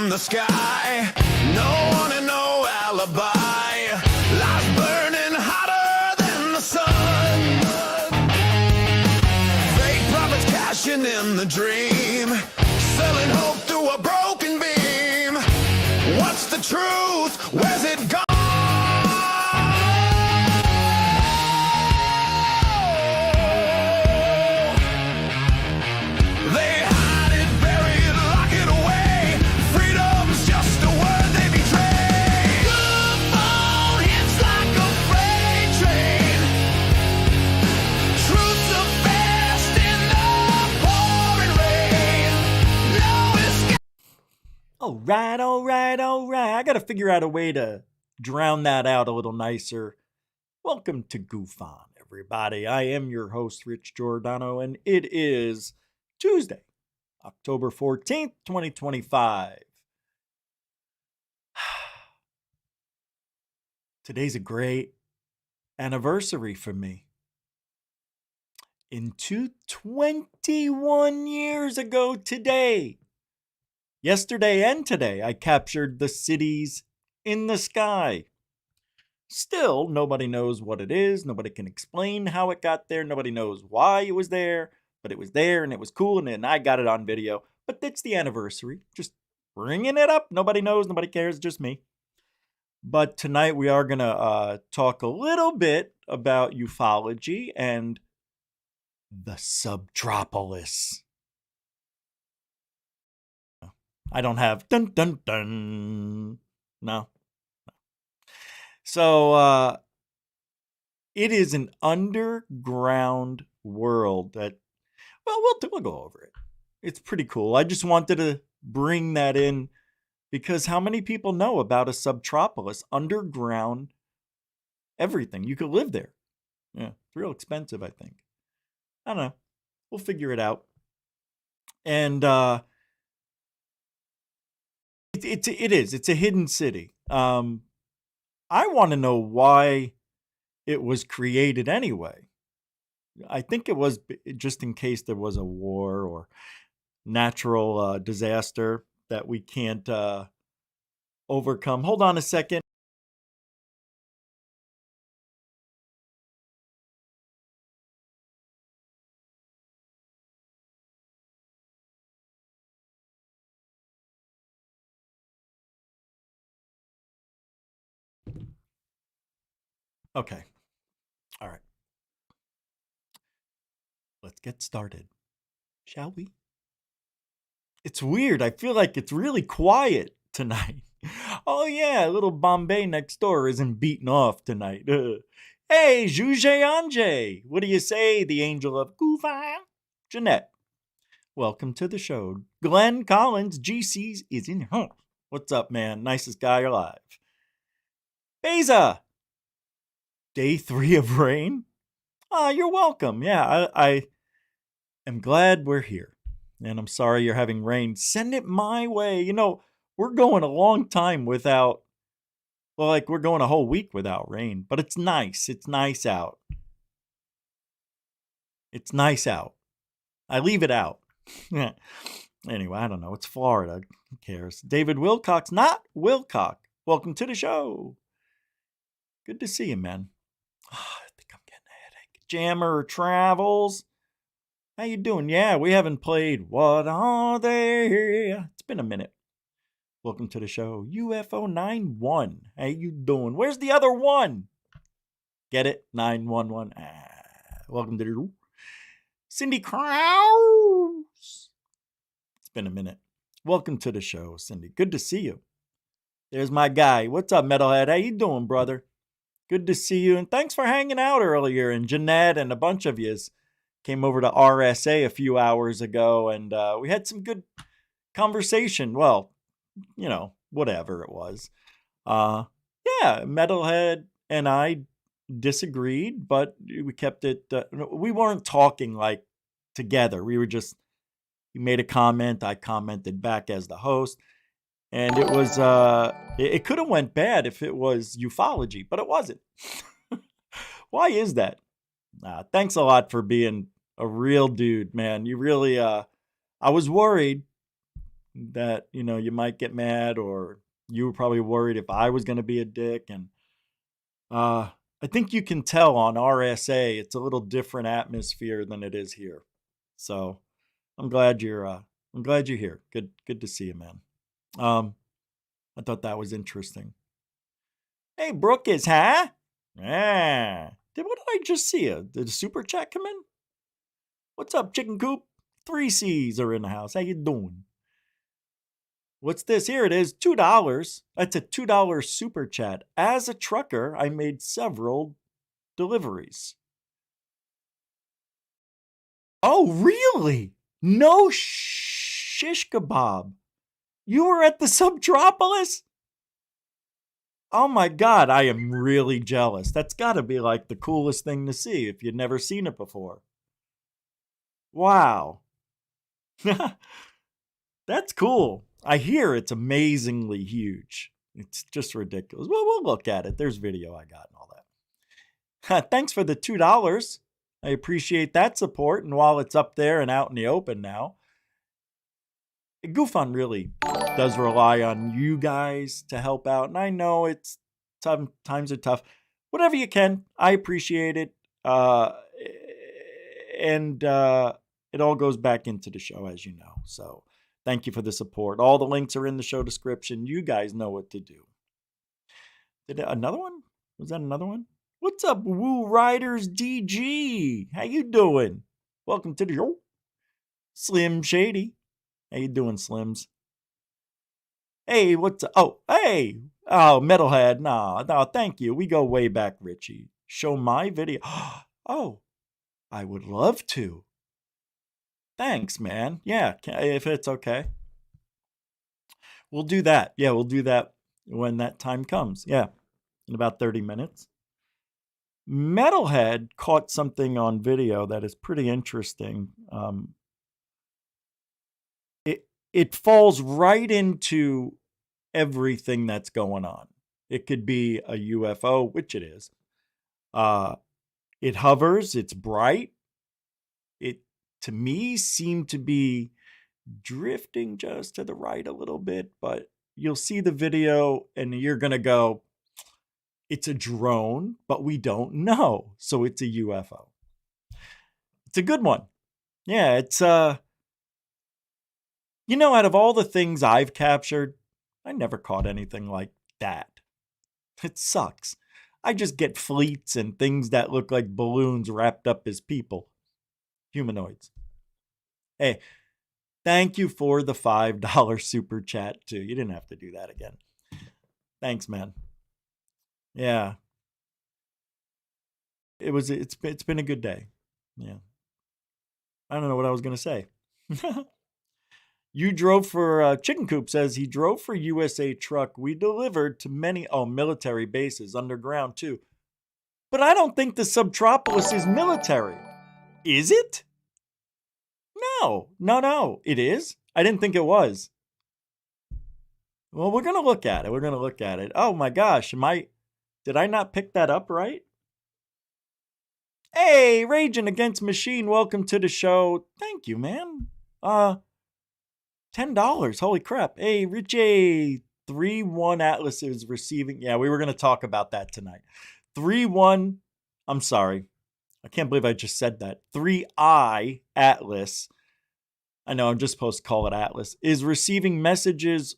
in the sky. No one and no alibi. Life burning hotter than the sun. Fake prophets cashing in the dream. Selling hope through a broken beam. What's the truth? Where's it gone? All right. I gotta figure out a way to drown that out a little nicer. Welcome to Goof On, everybody. I am your host, Rich Giordano, and it is Tuesday, October 14th, 2025. Today's a great anniversary for me. 21 years ago today, yesterday and today, I captured the cities in the sky. Still, nobody knows what it is. Nobody can explain how it got there. Nobody knows why it was there, but it was there and it was cool and I got it on video. But it's the anniversary. Just bringing it up. Nobody knows. Nobody cares. Just me. But tonight we are going to talk a little bit about ufology and the Subtropolis. I don't have dun dun dun. No. So it is an underground world that, well, we'll go over it. It's pretty cool. I just wanted to bring that in because how many people know about a Subtropolis, underground everything? You could live there. Yeah, it's real expensive, I think. I don't know. We'll figure it out. And it's a hidden city. I want to know why it was created anyway. I think it was just in case there was a war or natural disaster that we can't overcome. Hold on a second. Okay. All right. Let's get started. Shall we? It's weird. I feel like it's really quiet tonight. Oh yeah, little Bombay next door isn't beaten off tonight. Hey, Juge Anje. What do you say, the angel of Goofy? Jeanette. Welcome to the show. Glenn Collins, GC's is in here. What's up, man? Nicest guy alive. Beza. Day 3 of rain? You're welcome. Yeah, I am glad we're here. And I'm sorry you're having rain. Send it my way. You know, we're going a long time without, well, like we're going a whole week without rain. But it's nice. It's nice out. It's nice out. I leave it out. Anyway, I don't know. It's Florida. Who cares? David Wilcox, not Wilcock. Welcome to the show. Good to see you, man. I think I'm getting a headache. Jammer Travels. How you doing? Yeah, we haven't played What Are They? It's been a minute. Welcome to the show. UFO 91. How you doing? Where's the other one? Get it? 911. Welcome to the show. Cindy Krause. It's been a minute. Welcome to the show, Cindy. Good to see you. There's my guy. What's up, Metalhead? How you doing, brother? Good to see you, and thanks for hanging out earlier. And Jeanette and a bunch of yous came over to RSA a few hours ago, and we had some good conversation. Well, you know, whatever it was. Yeah, Metalhead and I disagreed, but we kept it. We weren't talking like together. We were just, he made a comment, I commented back as the host. And it was, it could have went bad if it was ufology, but it wasn't. Why is that? Thanks a lot for being a real dude, man. You really, I was worried that, you might get mad, or you were probably worried if I was going to be a dick. And I think you can tell on RSA, it's a little different atmosphere than it is here. So I'm glad you're here. Good to see you, man. I thought that was interesting. Hey, Brooke is, huh? Ah. What did I just see? Did a super chat come in? What's up, Chicken Coop? 3 C's are in the house. How you doing? What's this? Here it is, $2. That's a $2 super chat. As a trucker, I made several deliveries. Oh, really? No shish kebab. You were at the Subtropolis? Oh my God, I am really jealous. That's got to be like the coolest thing to see if you'd never seen it before. Wow. That's cool. I hear it's amazingly huge. It's just ridiculous. Well, we'll look at it. There's video I got and all that. Thanks for the $2. I appreciate that support. And while it's up there and out in the open now, GoFund really does rely on you guys to help out. And I know it's tough, times are tough. Whatever you can, I appreciate it. And it all goes back into the show, as you know. So thank you for the support. All the links are in the show description. You guys know what to do. Another one? Was that another one? What's up, Woo Riders DG? How you doing? Welcome to the show. Slim Shady. How you doing, Slims? Hey, what's up? Oh, hey. Oh, Metalhead. No, thank you. We go way back, Richie. Show my video. Oh, I would love to. Thanks, man. Yeah, if it's okay. We'll do that. Yeah, we'll do that when that time comes. Yeah, in about 30 minutes. Metalhead caught something on video that is pretty interesting. It falls right into everything that's going on. It could be a UFO, which it is. It hovers. It's bright. It, to me, seemed to be drifting just to the right a little bit, but you'll see the video and you're going to go, it's a drone, but we don't know. So it's a UFO. It's a good one. Yeah, it's out of all the things I've captured, I never caught anything like that. It sucks. I just get fleets and things that look like balloons wrapped up as people. Humanoids. Hey, thank you for the $5 super chat too. You didn't have to do that again. Thanks, man. Yeah. It's been a good day. Yeah. I don't know what I was going to say. You drove for Chicken Coop says he drove for USA Truck. We delivered to many military bases underground too. But I don't think the Subtropolis is military. Is it? No. It is? I didn't think it was. Well, we're going to look at it. Oh my gosh. Did I not pick that up right? Hey, Raging Against Machine, welcome to the show. Thank you, man. $10. Holy crap. Hey, Richie, 3-1 Atlas is receiving. Yeah, we were going to talk about that tonight. 3-1. I'm sorry. I can't believe I just said that. 3I Atlas. I know I'm just supposed to call it Atlas. Is receiving messages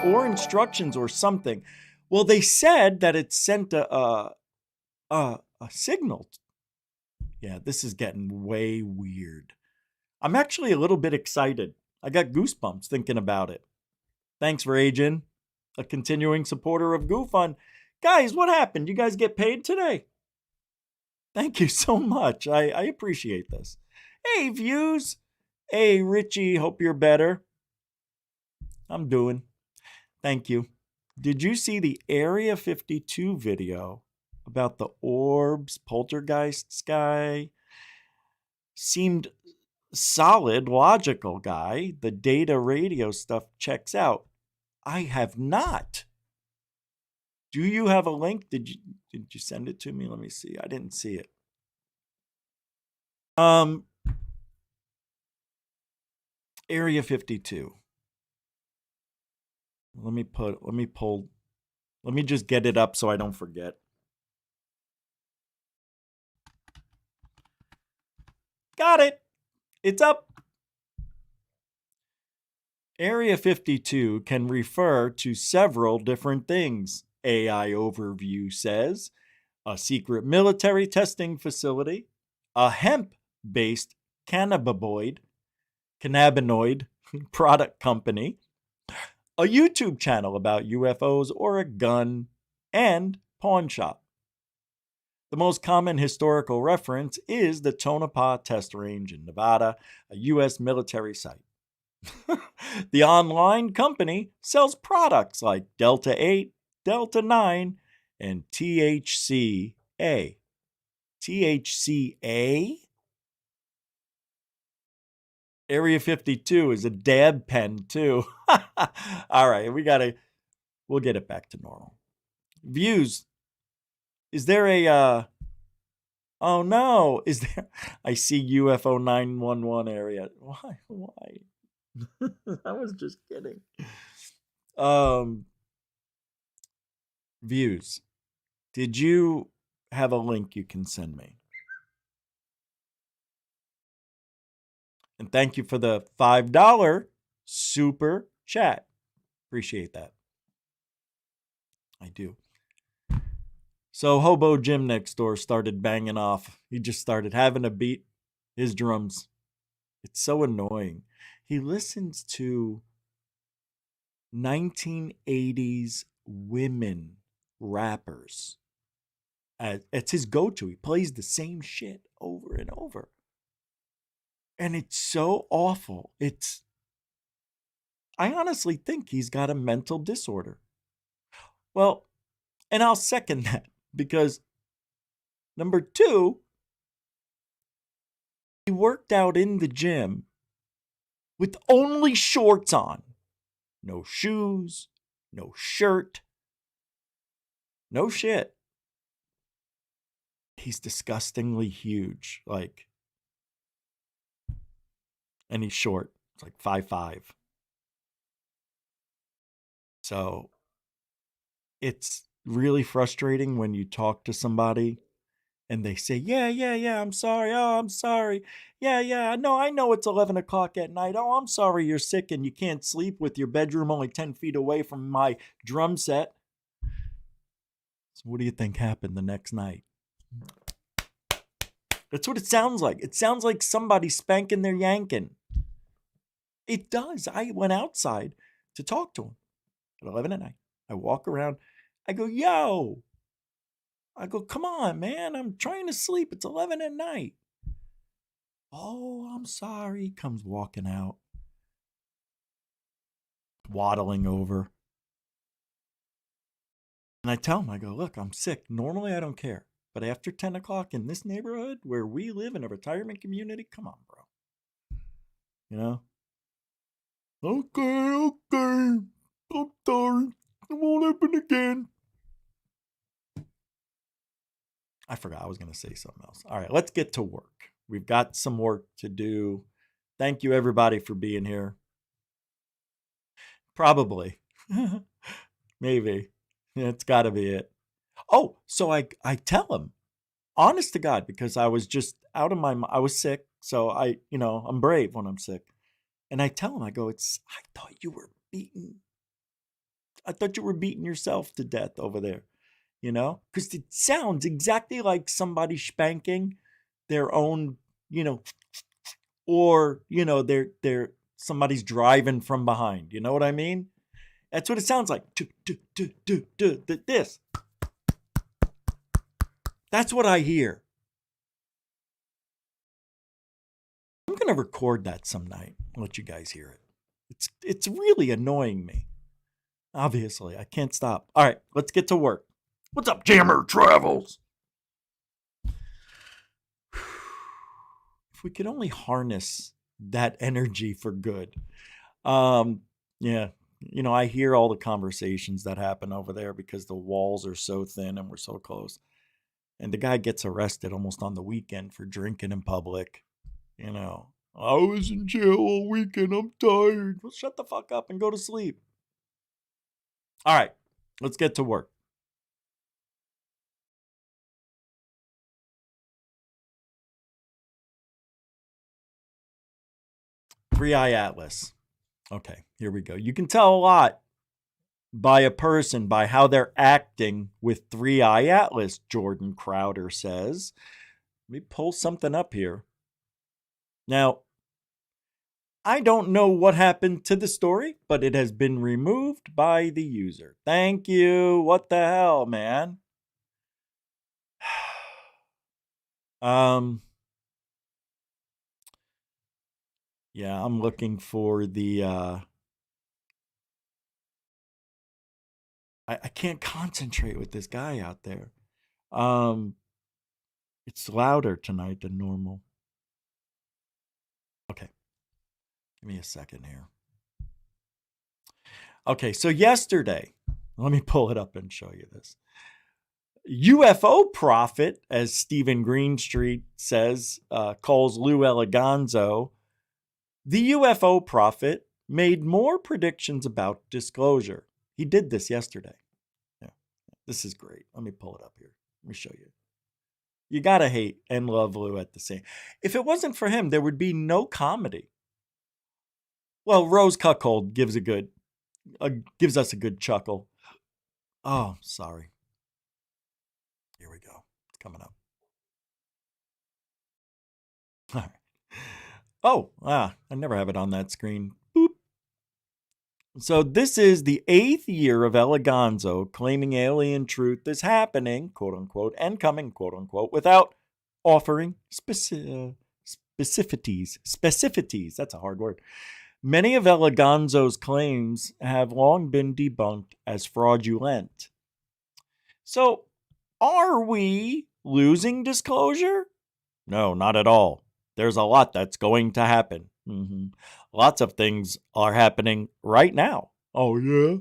or instructions or something. Well, they said that it sent a signal. Yeah, this is getting way weird. I'm actually a little bit excited. I got goosebumps thinking about it. Thanks, Ragin, a continuing supporter of GoFund. Guys, what happened? You guys get paid today? Thank you so much. I appreciate this. Hey, Views. Hey, Richie, hope you're better. I'm doing. Thank you. Did you see the Area 52 video about the orbs, poltergeists guy? Seemed solid, logical guy. The data radio stuff checks out. I have not. Do you have a link? Did you send it to me? Let me see. I didn't see it. Area 52. Let me just get it up so I don't forget. Got it. It's up. Area 52 can refer to several different things, AI Overview says. A secret military testing facility, a hemp-based cannabinoid product company, a YouTube channel about UFOs or a gun, and pawn shop. The most common historical reference is the Tonopah Test Range in Nevada, a U.S. military site. The online company sells products like Delta 8, Delta 9, and THCA. THCA? Area 52 is a dab pen, too. All right, we'll get it back to normal. Views. Is there a, oh no, is there, I see UFO 911 area. Why? I was just kidding. Views. Did you have a link you can send me? And thank you for the $5 super chat. Appreciate that. I do. So Hobo Jim next door started banging off. He just started having to beat his drums. It's so annoying. He listens to 1980s women rappers. It's his go-to. He plays the same shit over and over. And it's so awful. I honestly think he's got a mental disorder. Well, and I'll second that because number 2, he worked out in the gym with only shorts on. No shoes, no shirt, no shit. He's disgustingly huge, and he's short. It's like 5'5". So it's really frustrating when you talk to somebody and they say, yeah, I'm sorry. Oh, I'm sorry. Yeah, no, I know it's 11 o'clock at night. Oh, I'm sorry you're sick and you can't sleep with your bedroom only 10 feet away from my drum set. So what do you think happened the next night? That's what it sounds like. It sounds like somebody spanking their yanking. It does. I went outside to talk to him at 11 at night. I walk around. I go, yo. I go, come on, man. I'm trying to sleep. It's 11 at night. Oh, I'm sorry. He comes walking out, waddling over. And I tell him, I go, look, I'm sick. Normally I don't care. But after 10 o'clock in this neighborhood where we live in a retirement community, come on, bro. You know? Okay. I'm sorry. It won't happen again. I forgot I was going to say something else. All right, let's get to work. We've got some work to do. Thank you, everybody, for being here. Probably. Maybe. Yeah, it's got to be it. Oh, so I tell him, honest to God, because I was just out of my mind. I was sick, so I'm brave when I'm sick. And I tell him, I go, I thought you were beating yourself to death over there, because it sounds exactly like somebody spanking their own, or, they're somebody's driving from behind. You know what I mean? That's what it sounds like. This. That's what I hear. I'm going to record that some night. Let you guys hear it. It's really annoying me. Obviously, I can't stop. All right, let's get to work. What's up, Jammer Travels? If we could only harness that energy for good. Yeah, I hear all the conversations that happen over there because the walls are so thin and we're so close. And the guy gets arrested almost on the weekend for drinking in public. I was in jail all weekend. I'm tired. Well, shut the fuck up and go to sleep. All right, let's get to work. Three-Eye Atlas. Okay, here we go. You can tell a lot by a person by how they're acting with Three-Eye Atlas, Jordan Crowder says. Let me pull something up here. Now, I don't know what happened to the story, but it has been removed by the user. Thank you. What the hell, man? Yeah, I'm looking for the I can't concentrate with this guy out there. It's louder tonight than normal. Okay. Give me a second here. Okay, so yesterday, let me pull it up and show you this. UFO prophet, as Stephen Greenstreet says, calls Lou Eliganzo, the UFO prophet made more predictions about disclosure. He did this yesterday. Yeah, this is great. Let me pull it up here. Let me show you. You gotta hate and love Lou at the same. If it wasn't for him, there would be no comedy. Well, Rose Cuckold gives us a good chuckle. Oh, sorry. Here we go. It's coming up. All right. Oh, I never have it on that screen. Boop. So this is the 8th year of Eliganzo claiming alien truth is happening, quote unquote, and coming, quote unquote, without offering specificities. Specificities, that's a hard word. Many of Eliganzo's claims have long been debunked as fraudulent. So, are we losing disclosure? No, not at all. There's a lot that's going to happen. Lots of things are happening right now. Oh, yeah?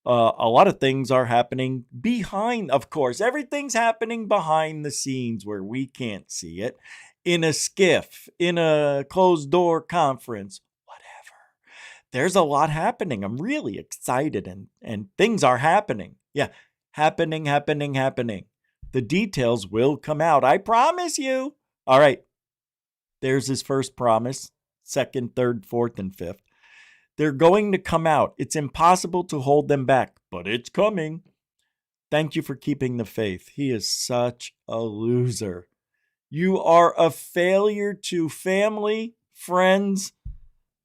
A lot of things are happening behind, of course. Everything's happening behind the scenes where we can't see it. In a skiff, in a closed door conference, whatever. There's a lot happening. I'm really excited and things are happening. Yeah, happening. The details will come out. I promise you. All right. There's his first promise. Second, third, fourth, and fifth. They're going to come out. It's impossible to hold them back, but it's coming. Thank you for keeping the faith. He is such a loser. You are a failure to family, friends,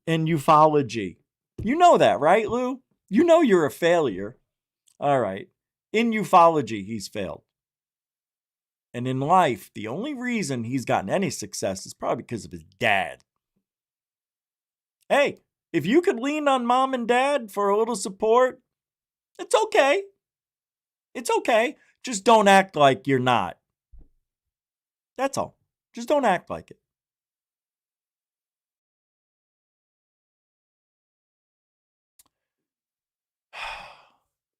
and ufology. You know that, right, Lou? You know you're a failure. All right. In ufology, he's failed. And in life, the only reason he's gotten any success is probably because of his dad. Hey, if you could lean on mom and dad for a little support, it's okay. It's okay. Just don't act like you're not. That's all. Just don't act like it.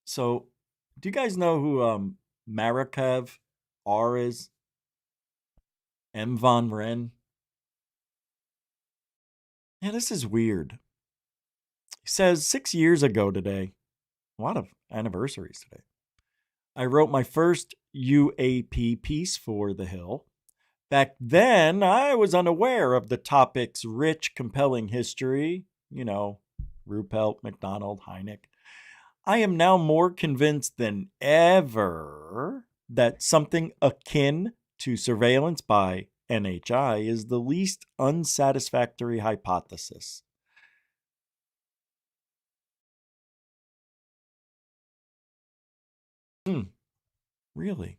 So, do you guys know who Marikev R is? M. Von Ren? Yeah, this is weird. He says 6 years ago today, a lot of anniversaries today, I wrote my first UAP piece for The Hill. Back then, I was unaware of the topic's rich, compelling history. You know, Ruppelt, McDonald, Hynek. I am now more convinced than ever that something akin to surveillance by NHI is the least unsatisfactory hypothesis. Really?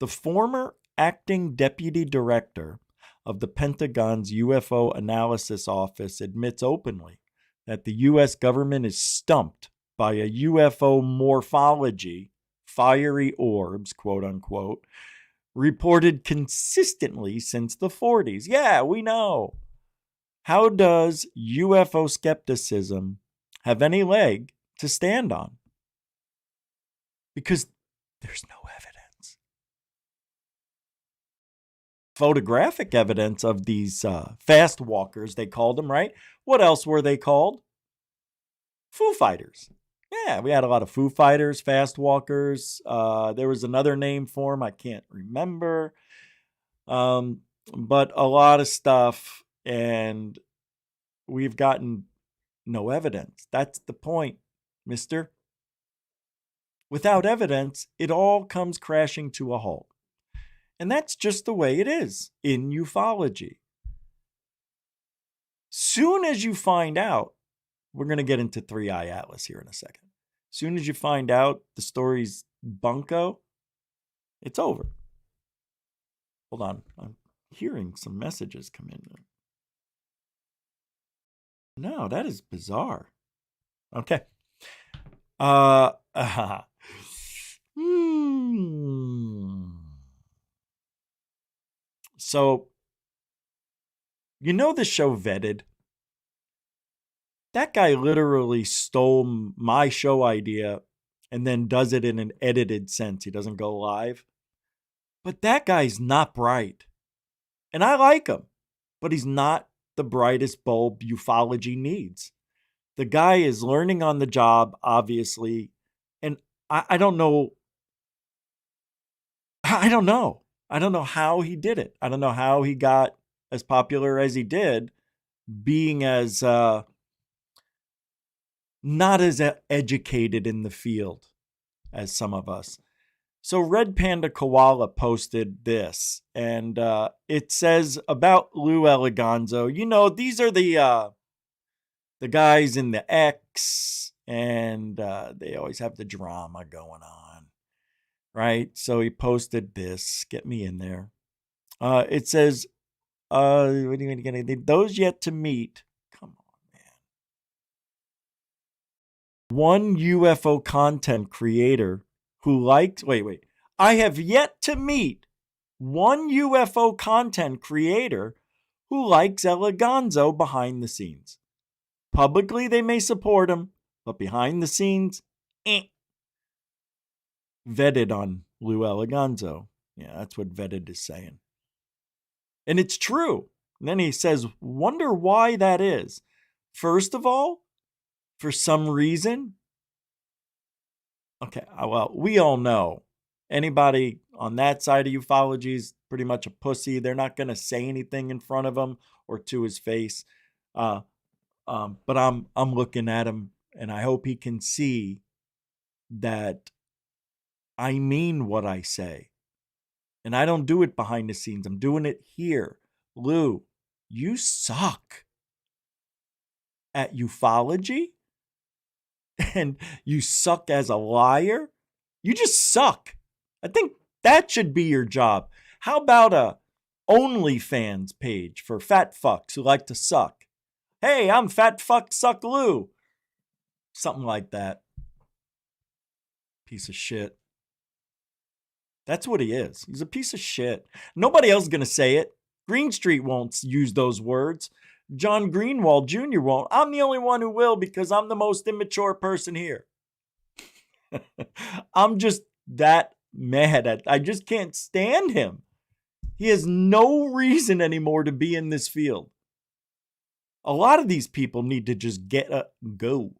The former acting deputy director of the Pentagon's UFO analysis office admits openly that the U.S. government is stumped by a UFO morphology, fiery orbs, quote unquote, reported consistently since the 40s. Yeah, we know. How does UFO skepticism have any leg to stand on? Because there's no evidence. Photographic evidence of these fast walkers, they called them, right? What else were they called? Foo Fighters. Yeah, we had a lot of Foo Fighters, Fast Walkers. There was another name for them I can't remember. Um, but a lot of stuff, and we've gotten no evidence. That's the point, mister. Without evidence, it all comes crashing to a halt. And that's just the way it is in ufology. Soon as you find out, we're going to get into Three Eye Atlas here in a second. Soon as you find out the story's bunko, it's over. Hold on. I'm hearing some messages come in. No, that is bizarre. Okay. So, you know the show Vetted? That guy literally stole my show idea and then does it in an edited sense. He doesn't go live. But that guy's not bright. And I like him, but he's not the brightest bulb ufology needs. The guy is learning on the job, obviously. And I don't know. I don't know. I don't know how he did it. I don't know how he got as popular as he did, being as not as educated in the field as some of us. So Red Panda Koala posted this, and it says about Lou Eliganzo. You know, these are the guys in the X, and they always have the drama going on, right? So he posted this. Get me in there. It says, those yet to meet. Come on, man. One UFO content creator who likes, wait. I have yet to meet one UFO content creator who likes Eleganzo behind the scenes. Publicly, they may support him, but behind the scenes, Vetted on Lou Eleganzo. Yeah, that's what Vetted is saying. And it's true. And then he says, wonder why that is. First of all, for some reason, okay, well, we all know anybody on that side of ufology is pretty much a pussy. They're not going to say anything in front of him or to his face. But I'm looking at him, and I hope he can see that I mean what I say. And I don't do it behind the scenes. I'm doing it here. Lou, you suck at ufology, and you suck as a liar. You just suck. I think that should be your job. How about a OnlyFans page for fat fucks who like to suck? Hey, I'm Fat Fuck Suck Lou. Something like that. Piece of shit. That's what he is. He's a piece of shit. Nobody else is going to say it. Greenstreet won't use those words. John Greenwald Jr. won't. I'm the only one who will because I'm the most immature person here. I'm just that mad at. I just can't stand him. He has no reason anymore to be in this field. A lot of these people need to just get a go.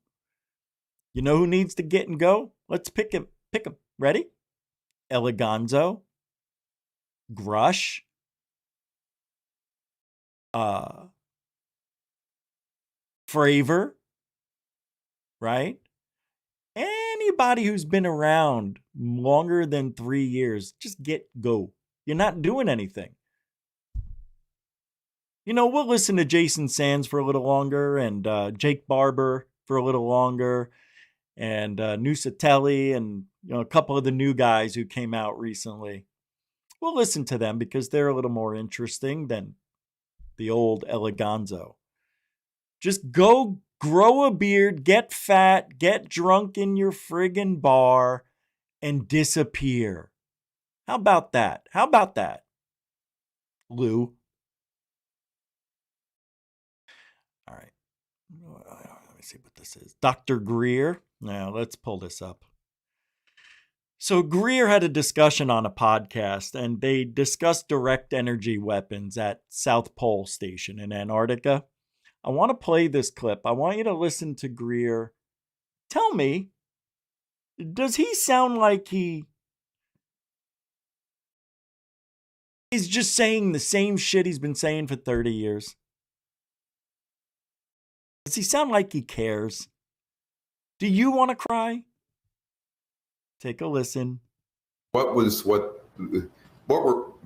You know who needs to get and go? Let's pick him. Pick him. Ready? Eleganzo, Grush, Fravor, right? Anybody who's been around longer than 3 years, just go. You're not doing anything. You know, we'll listen to Jason Sands for a little longer and Jake Barber for a little longer and Nusatelli and a couple of the new guys who came out recently. We'll listen to them because they're a little more interesting than the old Eleganzo. Just go grow a beard, get fat, get drunk in your friggin' bar, and disappear. How about that? How about that, Lou? All right. Let me see what this is. Dr. Greer. Now, let's pull this up. So Greer had a discussion on a podcast, and they discussed direct energy weapons at South Pole Station in Antarctica. I want to play this clip. I want you to listen to Greer tell me Does he sound like he is just saying the same shit he's been saying for 30 years? Does he sound like he cares? Do you want to cry? Take a listen. What were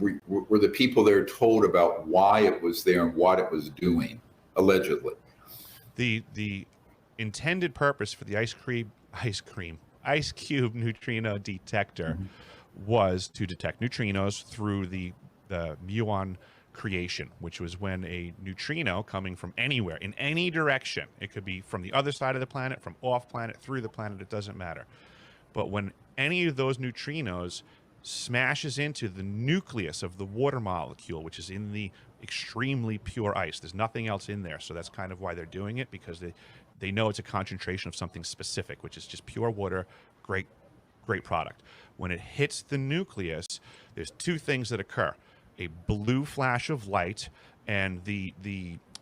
the people there told about why it was there and what it was doing, allegedly? The intended purpose for the ice cube neutrino detector was to detect neutrinos through the muon creation, which was when a neutrino coming from anywhere in any direction, it could be from the other side of the planet, from off planet, through the planet, it doesn't matter. But when any of those neutrinos smashes into the nucleus of the water molecule, which is in the extremely pure ice, there's nothing else in there. So that's kind of why they're doing it, because they know it's a concentration of something specific, which is just pure water, great product. When it hits the nucleus, there's two things that occur. A blue flash of light, and the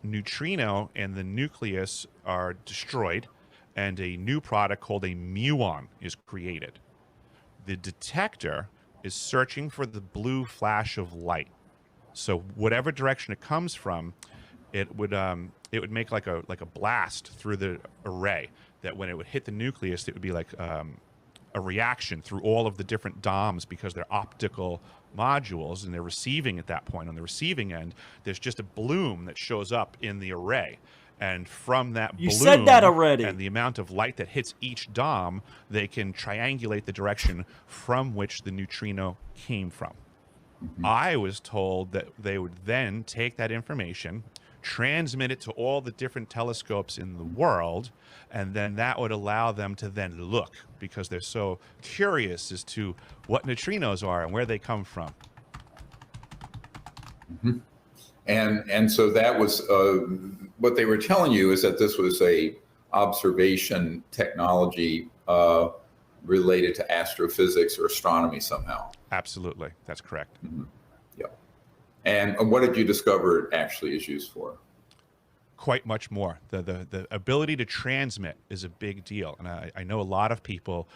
neutrino and the nucleus are destroyed, and a new product called a muon is created. The detector is searching for the blue flash of light. So whatever direction it comes from, it would make like a blast through the array, that when it would hit the nucleus, it would be like a reaction through all of the different DOMs, because they're optical modules and they're receiving at that point. On the receiving end, there's just a bloom that shows up in the array. And from that You bloom said that already. and the amount of light that hits each DOM, they can triangulate the direction from which the neutrino came from. I was told that they would then take that information, transmit it to all the different telescopes in the world, and then that would allow them to then look, because they're so curious as to what neutrinos are and where they come from. And so that was what they were telling you, is that this was a observation technology related to astrophysics or astronomy somehow. Absolutely, that's correct. Yeah. And what did you discover it actually is used for? Quite much more. The ability to transmit is a big deal, and I know a lot of people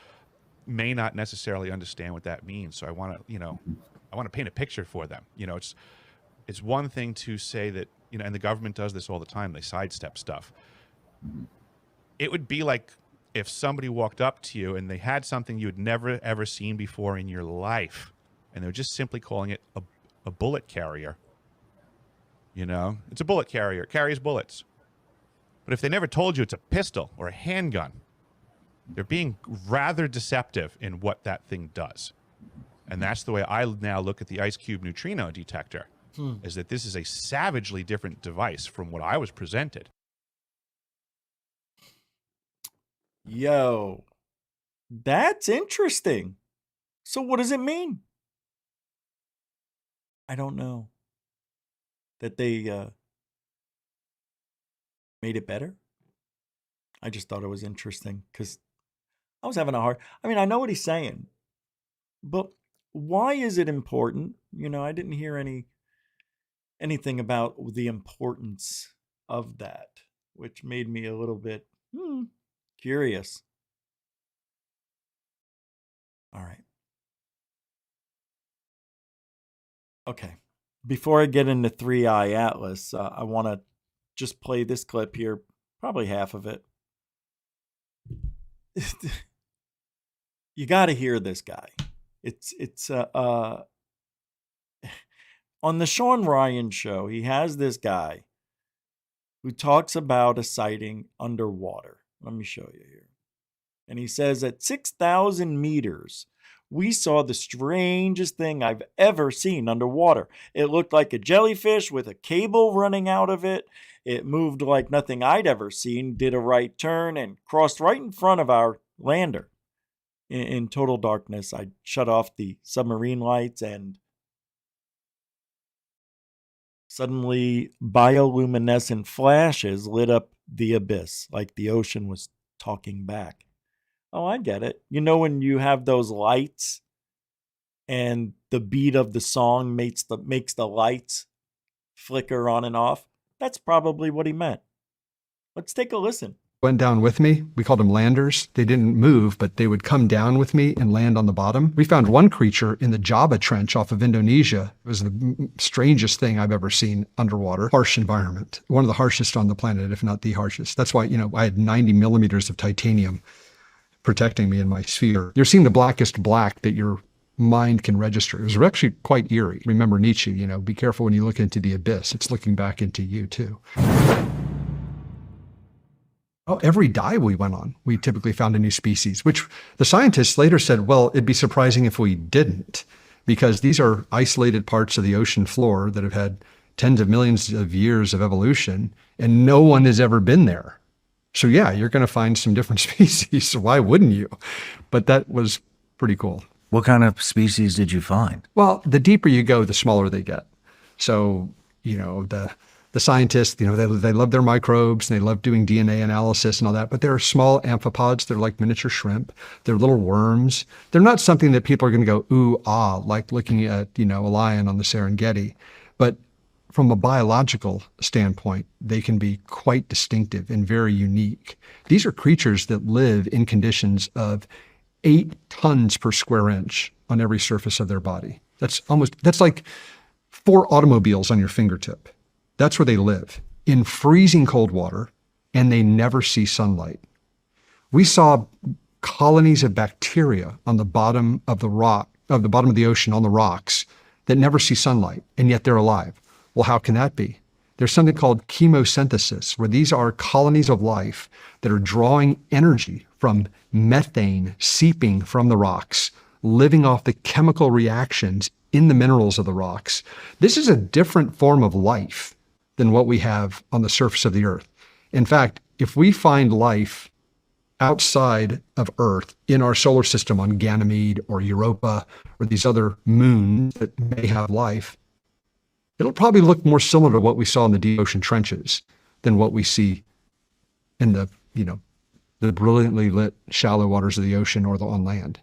may not necessarily understand what that means. So I want to paint a picture for them. It's one thing to say that, and the government does this all the time. They sidestep stuff. It would be like if somebody walked up to you and they had something you had never, ever seen before in your life, and they were just simply calling it a bullet carrier. It's a bullet carrier. It carries bullets. But if they never told you it's a pistol or a handgun, they're being rather deceptive in what that thing does. And that's the way I now look at the ice cube neutrino detector, is that this is a savagely different device from what I was presented. Yo, that's interesting. So what does it mean? I don't know. That they made it better? I just thought it was interesting because I was having a hard... I know what he's saying, but why is it important? I didn't hear anything about the importance of that, which made me a little bit curious. All right. Okay. Before I get into 3i Atlas, I want to just play this clip here, probably half of it. You got to hear this guy. It's on the Sean Ryan show, he has this guy who talks about a sighting underwater. Let me show you here. And he says at 6,000 meters, we saw the strangest thing I've ever seen underwater. It looked like a jellyfish with a cable running out of it. It moved like nothing I'd ever seen, did a right turn, and crossed right in front of our lander. In total darkness, I shut off the submarine lights, and suddenly bioluminescent flashes lit up the abyss, like the ocean was talking back. Oh, I get it. When you have those lights and the beat of the song makes the lights flicker on and off? That's probably what he meant. Let's take a listen. went down with me. We called them landers. They didn't move, but they would come down with me and land on the bottom. We found one creature in the Java Trench off of Indonesia. It was the strangest thing I've ever seen underwater. Harsh environment. One of the harshest on the planet, if not the harshest. That's why, I had 90 millimeters of titanium protecting me in my sphere. You're seeing the blackest black that your mind can register. It was actually quite eerie. Remember Nietzsche, be careful when you look into the abyss. It's looking back into you too. Oh, every dive we went on, we typically found a new species, which the scientists later said, well, it'd be surprising if we didn't, because these are isolated parts of the ocean floor that have had tens of millions of years of evolution, and no one has ever been there. So yeah, you're going to find some different species. So why wouldn't you? But that was pretty cool. What kind of species did you find? Well, the deeper you go, the smaller they get. So, the scientists, they love their microbes and they love doing DNA analysis and all that, but they're small amphipods. They're like miniature shrimp. They're little worms. They're not something that people are going to go, ooh, ah, like looking at, a lion on the Serengeti. But from a biological standpoint, they can be quite distinctive and very unique. These are creatures that live in conditions of 8 tons per square inch on every surface of their body. That's like 4 automobiles on your fingertip. That's where they live, in freezing cold water, and they never see sunlight. We saw colonies of bacteria on the bottom of the bottom of the ocean on the rocks that never see sunlight, and yet they're alive. Well, how can that be? There's something called chemosynthesis, where these are colonies of life that are drawing energy from methane seeping from the rocks, living off the chemical reactions in the minerals of the rocks. This is a different form of life than what we have on the surface of the Earth. In fact, if we find life outside of Earth in our solar system on Ganymede or Europa or these other moons that may have life, it'll probably look more similar to what we saw in the deep ocean trenches than what we see in the brilliantly lit shallow waters of the ocean or on land.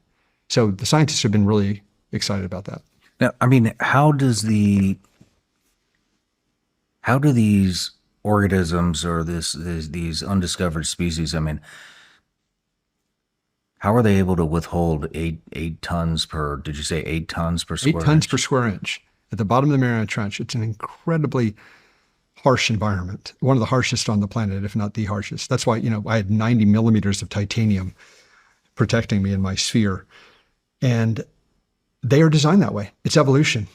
So the scientists have been really excited about that. Now, how do these organisms or these undiscovered species, how are they able to withhold 8 tons per, did you say 8 tons per square 8 tons inch? per square inch. At the bottom of the Mariana Trench, it's an incredibly harsh environment, one of the harshest on the planet, if not the harshest. That's why, I had 90 millimeters of titanium protecting me in my sphere. And they are designed that way. It's evolution.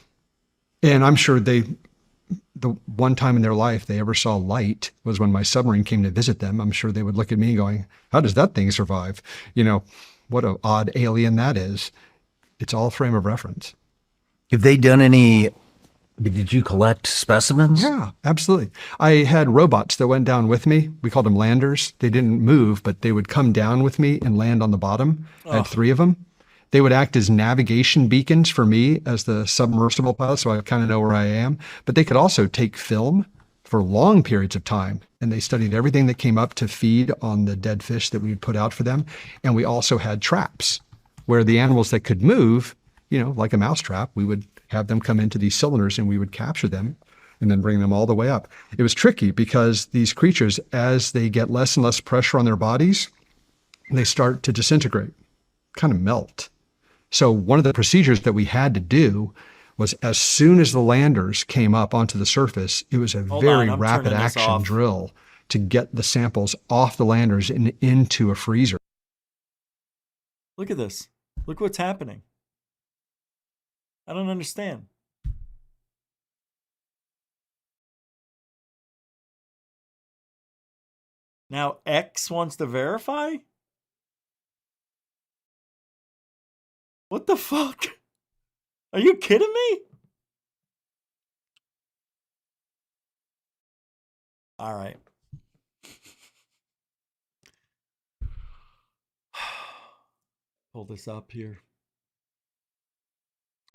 And I'm sure the one time in their life they ever saw light was when my submarine came to visit them. I'm sure they would look at me going, how does that thing survive? What an odd alien that is. It's all frame of reference. Have they done did you collect specimens? Yeah, absolutely. I had robots that went down with me. We called them landers. They didn't move, but they would come down with me and land on the bottom. I had 3 of them. They would act as navigation beacons for me as the submersible pilot, so I kind of know where I am. But they could also take film for long periods of time, and they studied everything that came up to feed on the dead fish that we would put out for them. And we also had traps where the animals that could move, like a mouse trap, we would have them come into these cylinders and we would capture them and then bring them all the way up. It was tricky because these creatures, as they get less and less pressure on their bodies, they start to disintegrate, kind of melt. So one of the procedures that we had to do was, as soon as the landers came up onto the surface, it was a very rapid action drill to get the samples off the landers and into a freezer. Look at this. Look what's happening. I don't understand. Now X wants to verify? What the fuck? Are you kidding me? All right. Pull this up here.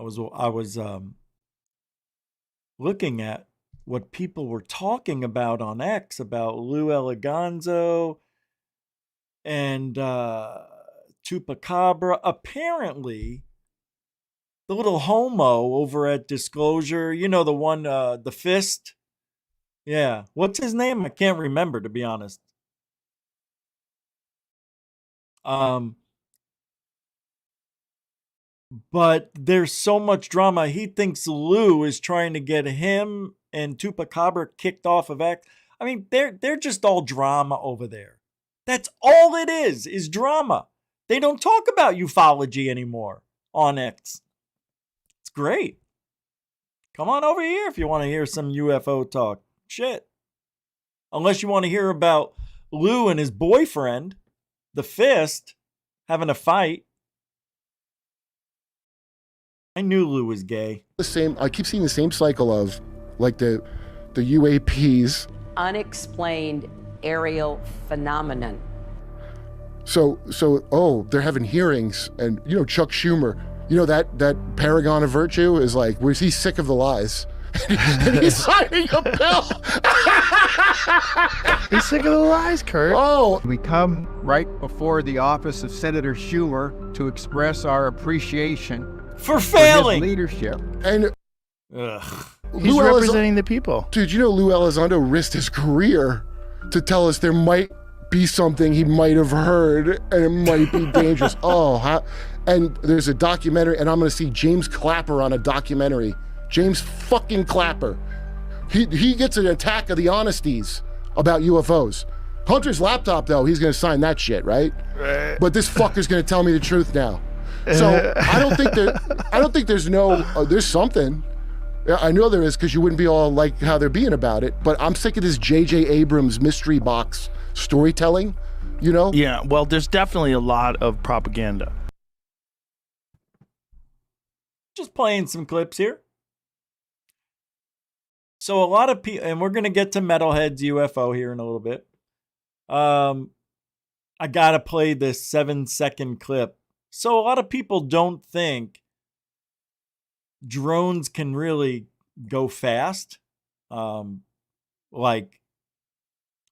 I was looking at what people were talking about on X about Lou Eleganzo and Chupacabra. Apparently, the little homo over at Disclosure, the one, the fist. Yeah. What's his name? I can't remember, to be honest. But there's so much drama. He thinks Lou is trying to get him and Tupacabra kicked off of X. I mean, they're just all drama over there. That's all it is drama. They don't talk about ufology anymore on X. It's great. Come on over here if you want to hear some UFO talk. Shit. Unless you want to hear about Lou and his boyfriend, the Fist, having a fight. I knew Lou was gay. I keep seeing the same cycle of like the UAPs. Unexplained aerial phenomenon. So they're having hearings, and Chuck Schumer, that paragon of virtue is like, was he sick of the lies? And he's signing a bill. He's sick of the lies, Kurt. Oh, We come right before the office of Senator Schumer to express our appreciation For for his failing. leadership. and Ugh. He's representing the people. dude, Lou Elizondo risked his career to tell us there might be something he might have heard, and it might be dangerous. And there's a documentary, and I'm going to see James Clapper on a documentary. James fucking Clapper. He gets an attack of the honesties about UFOs. Hunter's laptop, though, he's going to sign that shit, right? But this fucker's going to tell me the truth now. So I don't think there's something. I know there is, because you wouldn't be all like how they're being about it. But I'm sick of this J.J. Abrams mystery box storytelling, Yeah, well, there's definitely a lot of propaganda. Just playing some clips here. So a lot of people, and we're going to get to Metalhead's UFO here in a little bit. I got to play this 7-second clip. So a lot of people don't think drones can really go fast, like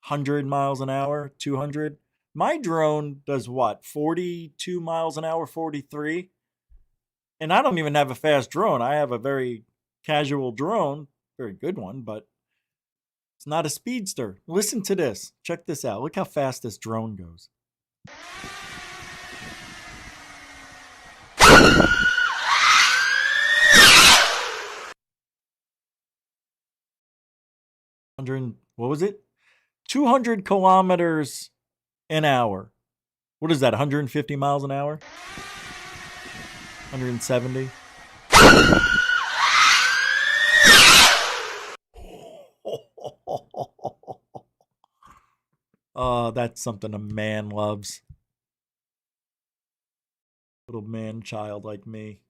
100 miles an hour, 200. My drone does what, 42 miles an hour, 43? And I don't even have a fast drone. I have a very casual drone, very good one, but it's not a speedster. Listen to this. Check this out. Look how fast this drone goes. What was it? 200 kilometers an hour. What is that? 150 miles an hour? 170? Oh, that's something a man loves. Little man child like me.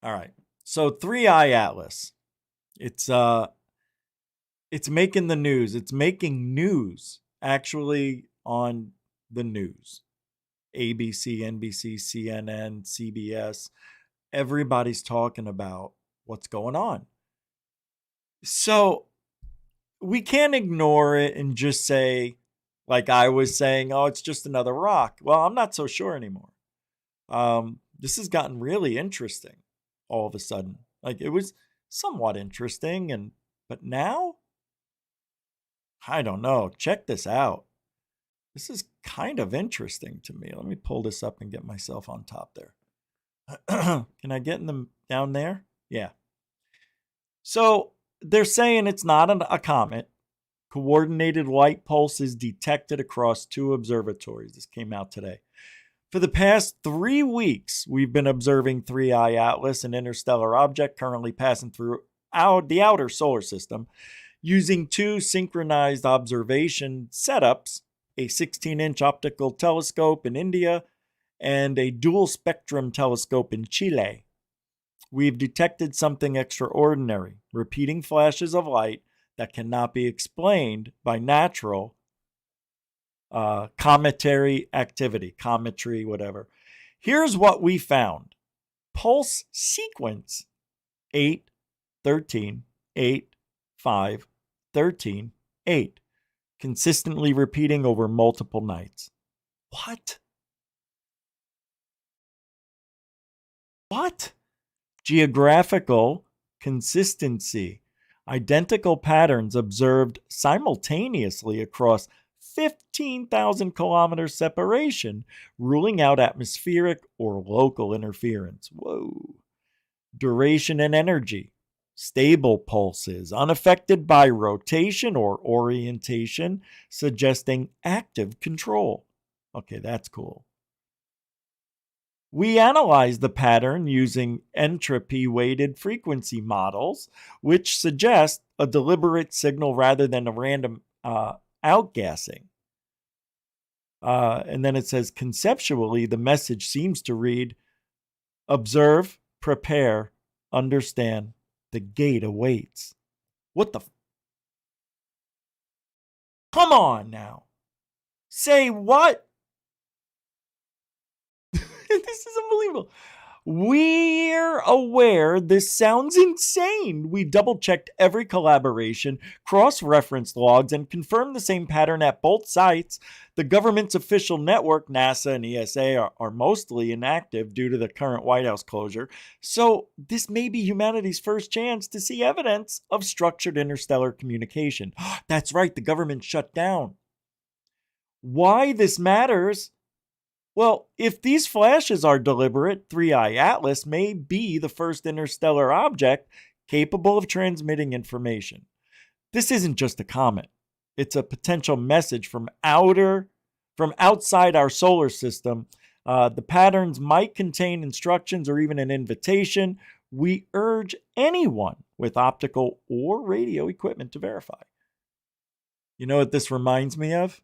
All right. So 3i Atlas. It's making the news. It's making news actually on the news. ABC, NBC, CNN, CBS. Everybody's talking about what's going on. So we can't ignore it and just say, like I was saying, oh, it's just another rock. Well, I'm not so sure anymore. This has gotten really interesting all of a sudden. Like, it was somewhat interesting, but now, I don't know. Check this out. This is kind of interesting to me. Let me pull this up and get myself on top there. Can I get them down there? Yeah. So they're saying it's not a comet. Coordinated light pulses detected across 2 observatories. This came out today. For the past 3 weeks, we've been observing 3i Atlas, an interstellar object currently passing through the outer solar system, using 2 synchronized observation setups, a 16-inch optical telescope in India and a dual spectrum telescope in Chile. We've detected something extraordinary, repeating flashes of light that cannot be explained by natural cometary activity, cometry, whatever. Here's what we found. Pulse sequence 8, 13, 8, 5, 13, 8. Consistently repeating over multiple nights. What? What? Geographical consistency. Identical patterns observed simultaneously across 15,000 kilometer separation, ruling out atmospheric or local interference. Whoa. Duration and energy. Stable pulses, unaffected by rotation or orientation, suggesting active control. Okay, that's cool. We analyzed the pattern using entropy-weighted frequency models, which suggest a deliberate signal rather than a random outgassing. And then it says, conceptually, the message seems to read, observe, prepare, understand, the gate awaits. What the? Come on now. Say what? This is unbelievable. We're aware this sounds insane. We double-checked every collaboration, cross-referenced logs, and confirmed the same pattern at both sites. The government's official network, NASA and ESA, are mostly inactive due to the current White House closure. So this may be humanity's first chance to see evidence of structured interstellar communication. That's right, the government shut down. Why this matters? Well, if these flashes are deliberate, 3i Atlas may be the first interstellar object capable of transmitting information. This isn't just a comet. It's a potential message from outside our solar system. The patterns might contain instructions or even an invitation. We urge anyone with optical or radio equipment to verify. You know what this reminds me of?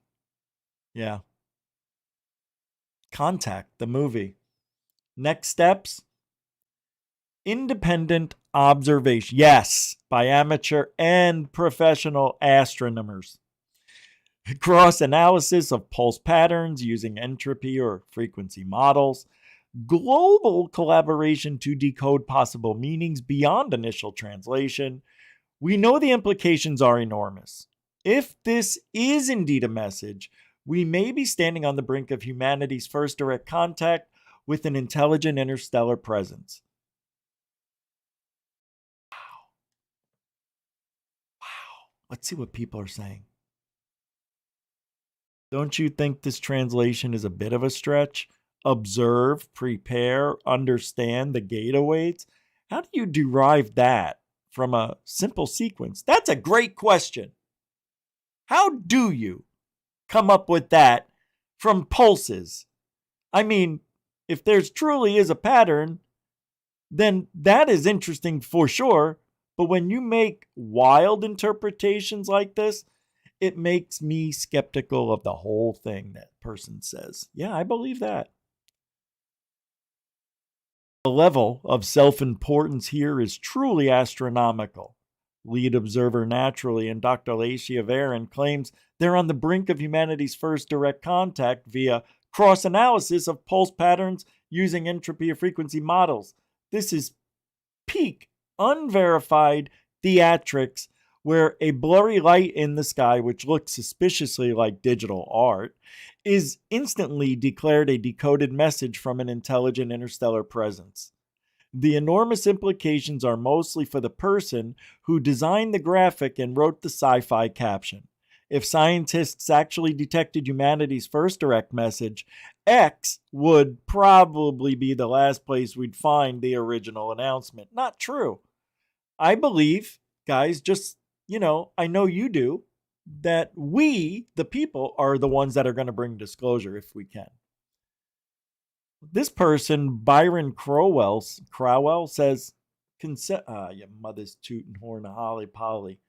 Yeah. Contact, the movie. Next steps? Independent observation. Yes, by amateur and professional astronomers. Cross analysis of pulse patterns using entropy or frequency models. Global collaboration to decode possible meanings beyond initial translation. We know the implications are enormous. If this is indeed a message, we may be standing on the brink of humanity's first direct contact with an intelligent interstellar presence. Wow. Let's see what people are saying. Don't you think this translation is a bit of a stretch? Observe, prepare, understand, the gate awaits. How do you derive that from a simple sequence? That's a great question. How do you come up with that from pulses? I mean, if there's truly is a pattern, then that is interesting for sure. But when you make wild interpretations like this, it makes me skeptical of the whole thing that person says. Yeah, I believe that. The level of self-importance here is truly astronomical. Lead observer Naturally and Dr. Lacia Varon claims they're on the brink of humanity's first direct contact via cross-analysis of pulse patterns using entropy or frequency models. This is peak, unverified theatrics where a blurry light in the sky, which looks suspiciously like digital art, is instantly declared a decoded message from an intelligent interstellar presence. The enormous implications are mostly for the person who designed the graphic and wrote the sci-fi caption. If scientists actually detected humanity's first direct message, X would probably be the last place we'd find the original announcement. Not true. I believe, guys, just, I know you do, that we, the people, are the ones that are going to bring disclosure if we can. This person, Byron Crowell says, your mother's tootin' horn of Holly Polly.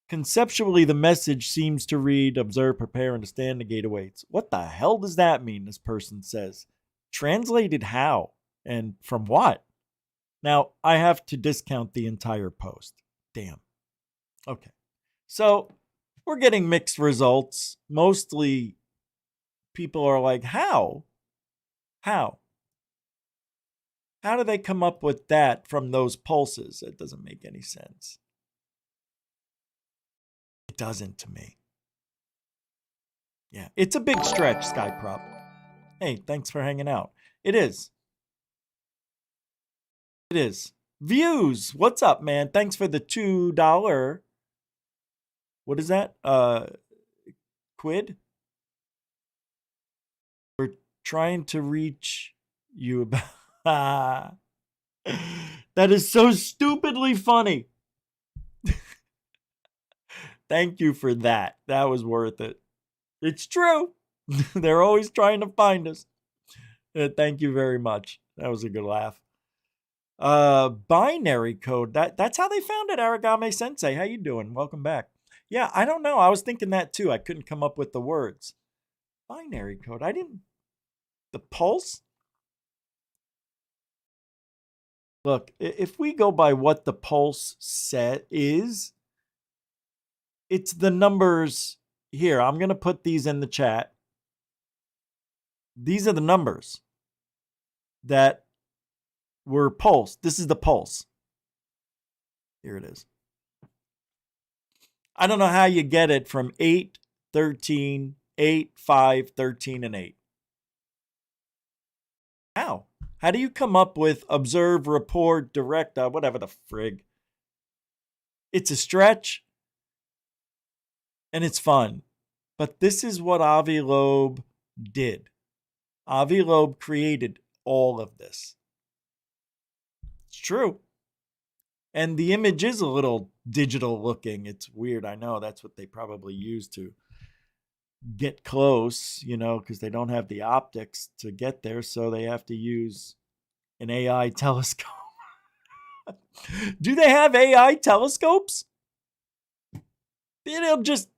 Conceptually, the message seems to read, observe, prepare, understand, the gate awaits. What the hell does that mean, this person says? Translated how? And from what? Now, I have to discount the entire post. Damn. Okay. So, we're getting mixed results. Mostly, people are like, how? How? How do they come up with that from those pulses? It doesn't make any sense. It doesn't to me. Yeah, it's a big stretch, Skyprop. Hey, thanks for hanging out. It is. It is. Views, what's up, man? Thanks for the $2. What is that? Quid? We're trying to reach you about. That is so stupidly funny. Thank you for that. That was worth it. It's true. They're always trying to find us. Thank you very much. That was a good laugh. Binary code. That's how they found it, Aragame Sensei. How you doing? Welcome back. Yeah, I don't know. I was thinking that too. I couldn't come up with the words. Binary code. I didn't. The pulse? Look, if we go by what the pulse set is, it's the numbers here. I'm going to put these in the chat. These are the numbers that were pulsed. This is the pulse. Here it is. I don't know how you get it from 8, 13, 8, 5, 13, and 8. How? How do you come up with observe, report, direct, whatever the frig? It's a stretch, and it's fun. But this is what Avi Loeb did. Avi Loeb created all of this. It's true. And the image is a little digital looking. It's weird. I know that's what they probably use to get close, because they don't have the optics to get there. So they have to use an AI telescope. Do they have AI telescopes? It'll just,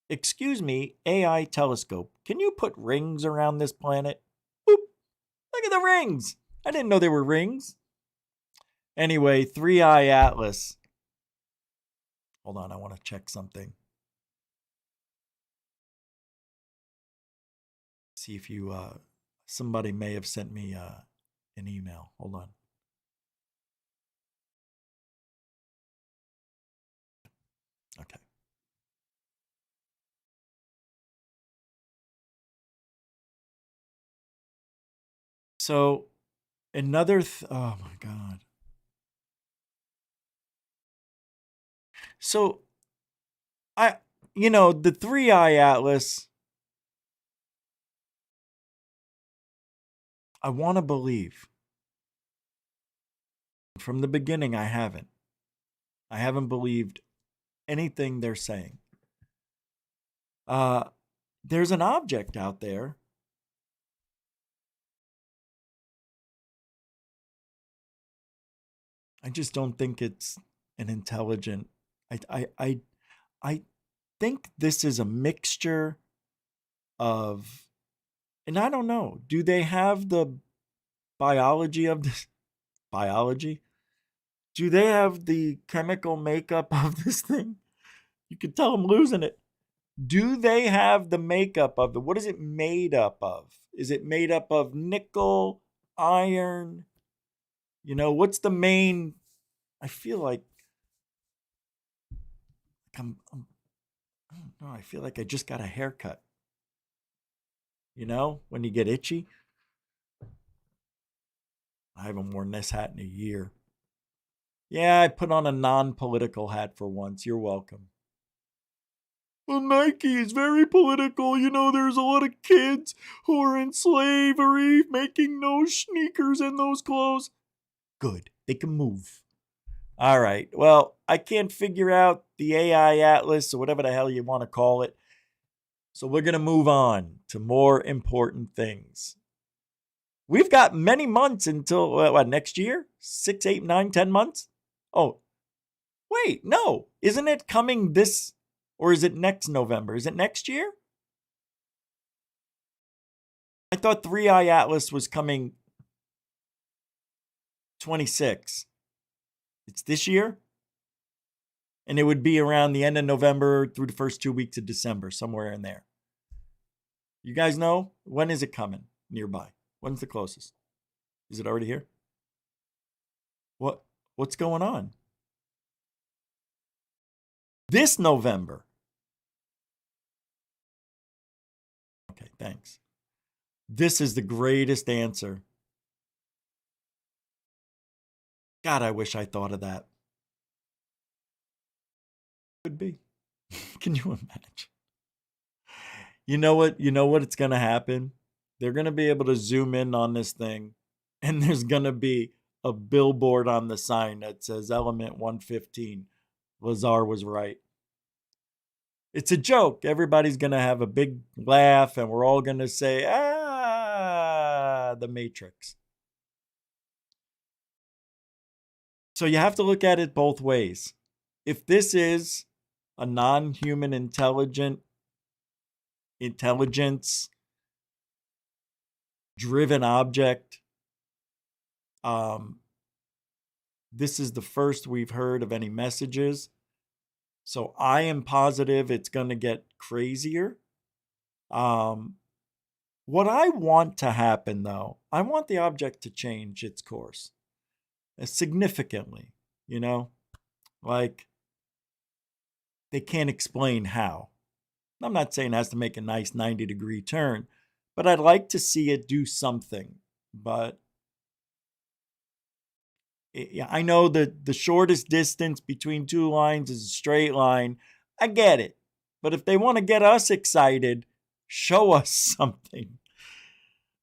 excuse me, AI telescope. Can you put rings around this planet? Boop. Look at the rings. I didn't know there were rings. Anyway, 3-Eye Atlas. Hold on, I want to check something. See if you, somebody may have sent me an email. Hold on. Okay. So, another, oh my God. So, the 3-Eye Atlas, I want to believe. From the beginning, I haven't. I haven't believed anything they're saying. There's an object out there. I just don't think it's an intelligent. I think this is a mixture of, and I don't know. Do they have the biology of this? Biology? Do they have the chemical makeup of this thing? You can tell I'm losing it. Do they have the makeup of it? What is it made up of? Is it made up of nickel, iron? What's the main? I feel like I don't know. I feel like I just got a haircut. When you get itchy. I haven't worn this hat in a year. Yeah, I put on a non-political hat for once. You're welcome. Well, Nike is very political. There's a lot of kids who are in slavery making those sneakers and those clothes. Good. They can move. All right. Well, I can't figure out the AI Atlas or whatever the hell you want to call it. So we're going to move on to more important things. We've got many months until, what, next year? 6, 8, 9, 10 months? Oh, wait, no. Isn't it coming this, or is it next November? Is it next year? I thought 3-Eye Atlas was coming 26. It's this year? And it would be around the end of November through the first 2 weeks of December, somewhere in there. You guys know? When is it coming nearby? When's the closest? Is it already here? What's going on? This November. Okay, thanks. This is the greatest answer. God, I wish I thought of that. Could be. Can you imagine? You know what? You know what it's going to happen? They're going to be able to zoom in on this thing, and there's going to be a billboard on the sign that says Element 115. Lazar was right. It's a joke. Everybody's going to have a big laugh, and we're all going to say, the Matrix. So you have to look at it both ways. If this is a non-human intelligence driven object, this is the first we've heard of any messages. So I am positive it's going to get crazier. What I want to happen, though, I want the object to change its course significantly, you know? Like, they can't explain how. I'm not saying it has to make a nice 90-degree turn, but I'd like to see it do something. But I know that the shortest distance between two lines is a straight line. I get it. But if they want to get us excited, show us something.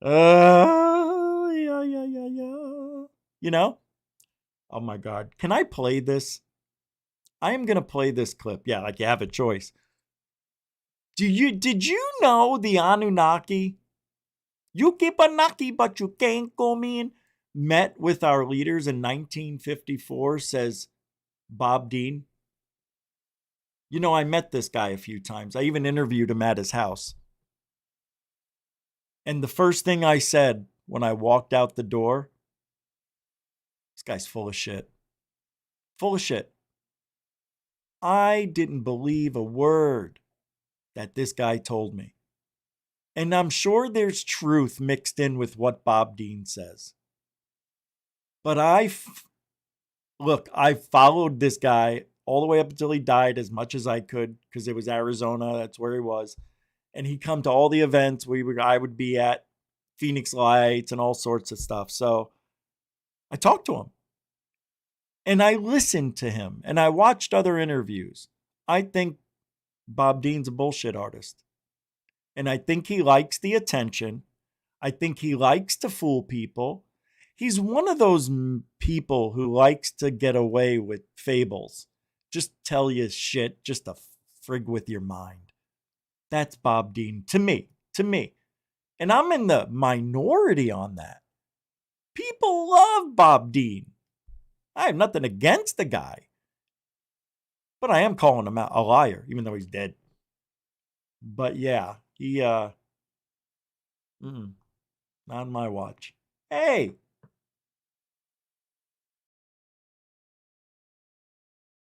Yeah. You know? Oh my God. Can I play this? I am going to play this clip. Yeah, like you have a choice. Did you know the Anunnaki? You keep a knocky, but you can't come in. Met with our leaders in 1954, says Bob Dean. You know, I met this guy a few times. I even interviewed him at his house. And the first thing I said when I walked out the door, this guy's full of shit. Full of shit. I didn't believe a word that this guy told me. And I'm sure there's truth mixed in with what Bob Dean says. But I followed this guy all the way up until he died as much as I could because it was Arizona. That's where he was. And he'd come to all the events I would be at, Phoenix Lights and all sorts of stuff. So I talked to him. And I listened to him. And I watched other interviews. I think Bob Dean's a bullshit artist. And I think he likes the attention. I think he likes to fool people. He's one of those people who likes to get away with fables. Just tell you shit just to frig with your mind. That's Bob Dean to me. And I'm in the minority on that. People love Bob Dean. I have nothing against the guy. But I am calling him out a liar, even though he's dead. But yeah, he, not on my watch. Hey!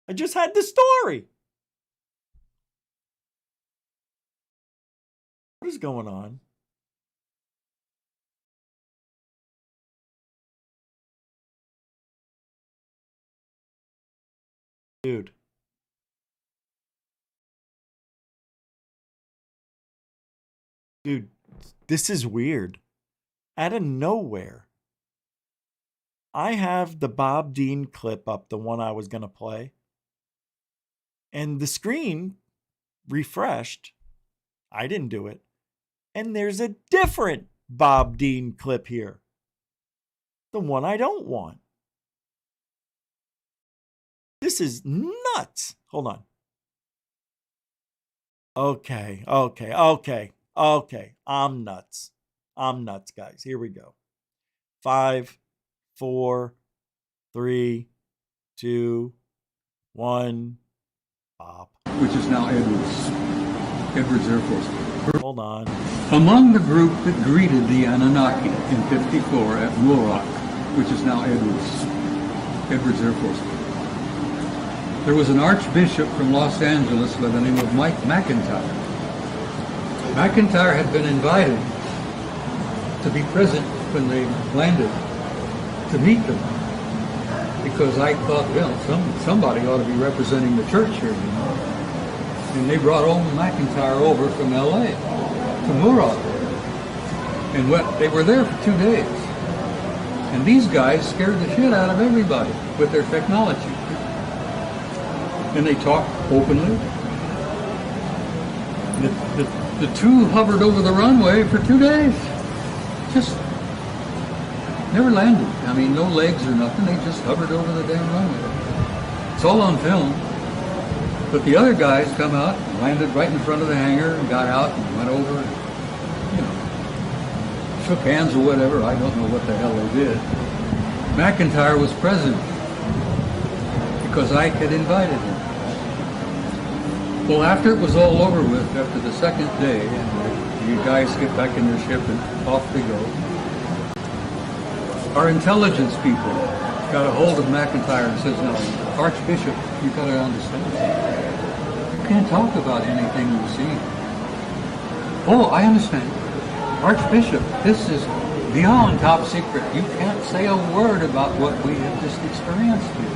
I just had the story. What is going on? Dude. Dude, this is weird. Out of nowhere. I have the Bob Dean clip up, the one I was going to play. And the screen refreshed. I didn't do it. And there's a different Bob Dean clip here. The one I don't want. This is nuts. Hold on. Okay. I'm nuts. Guys. Here we go. 5, 4, 3, 2, 1. Bob. Which is now Edwards Air Force Base. Hold on. Among the group that greeted the Anunnaki in 54 at Muroc, which is now Edwards Air Force Base, there was an archbishop from Los Angeles by the name of Mike McIntyre. McIntyre had been invited to be present when they landed to meet them, because I thought, well, somebody ought to be representing the church here, you know. And they brought old McIntyre over from L.A. to Muroc. And they were there for 2 days. And these guys scared the shit out of everybody with their technology. And they talked openly. And The two hovered over the runway for 2 days. Just never landed. I mean, no legs or nothing. They just hovered over the damn runway. It's all on film. But the other guys come out, and landed right in front of the hangar, and got out and went over, and, you know, shook hands or whatever. I don't know what the hell they did. McIntyre was present because Ike had invited him. Well, after it was all over with, after the second day, and you guys get back in their ship and off they go, our intelligence people got a hold of McIntyre and says, "No, Archbishop, you got to understand. You can't talk about anything you've seen." "Oh, I understand. Archbishop, this is beyond top secret. You can't say a word about what we have just experienced here."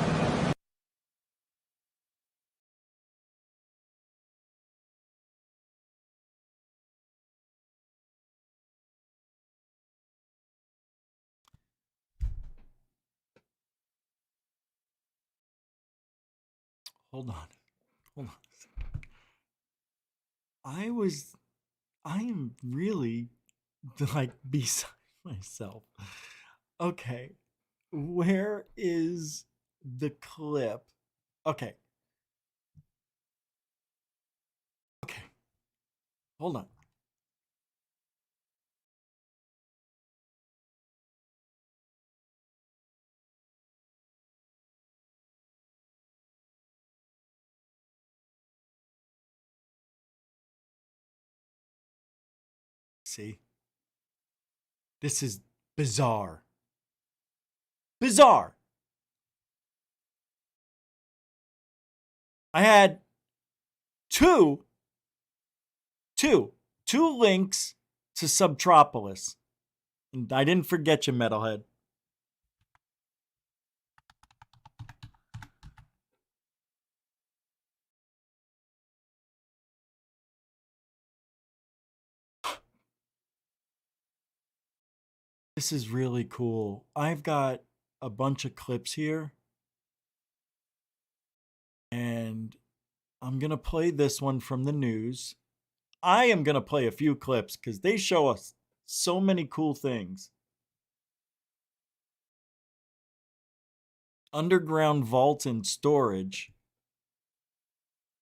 Hold on. Hold on. I am really like beside myself. Okay. Where is the clip? Okay. Okay. Hold on. See? This is bizarre. Bizarre. I had two links to Subtropolis. And I didn't forget you, metalhead. This is really cool. I've got a bunch of clips here. And I'm going to play this one from the news. I am going to play a few clips because they show us so many cool things. Underground vaults and storage.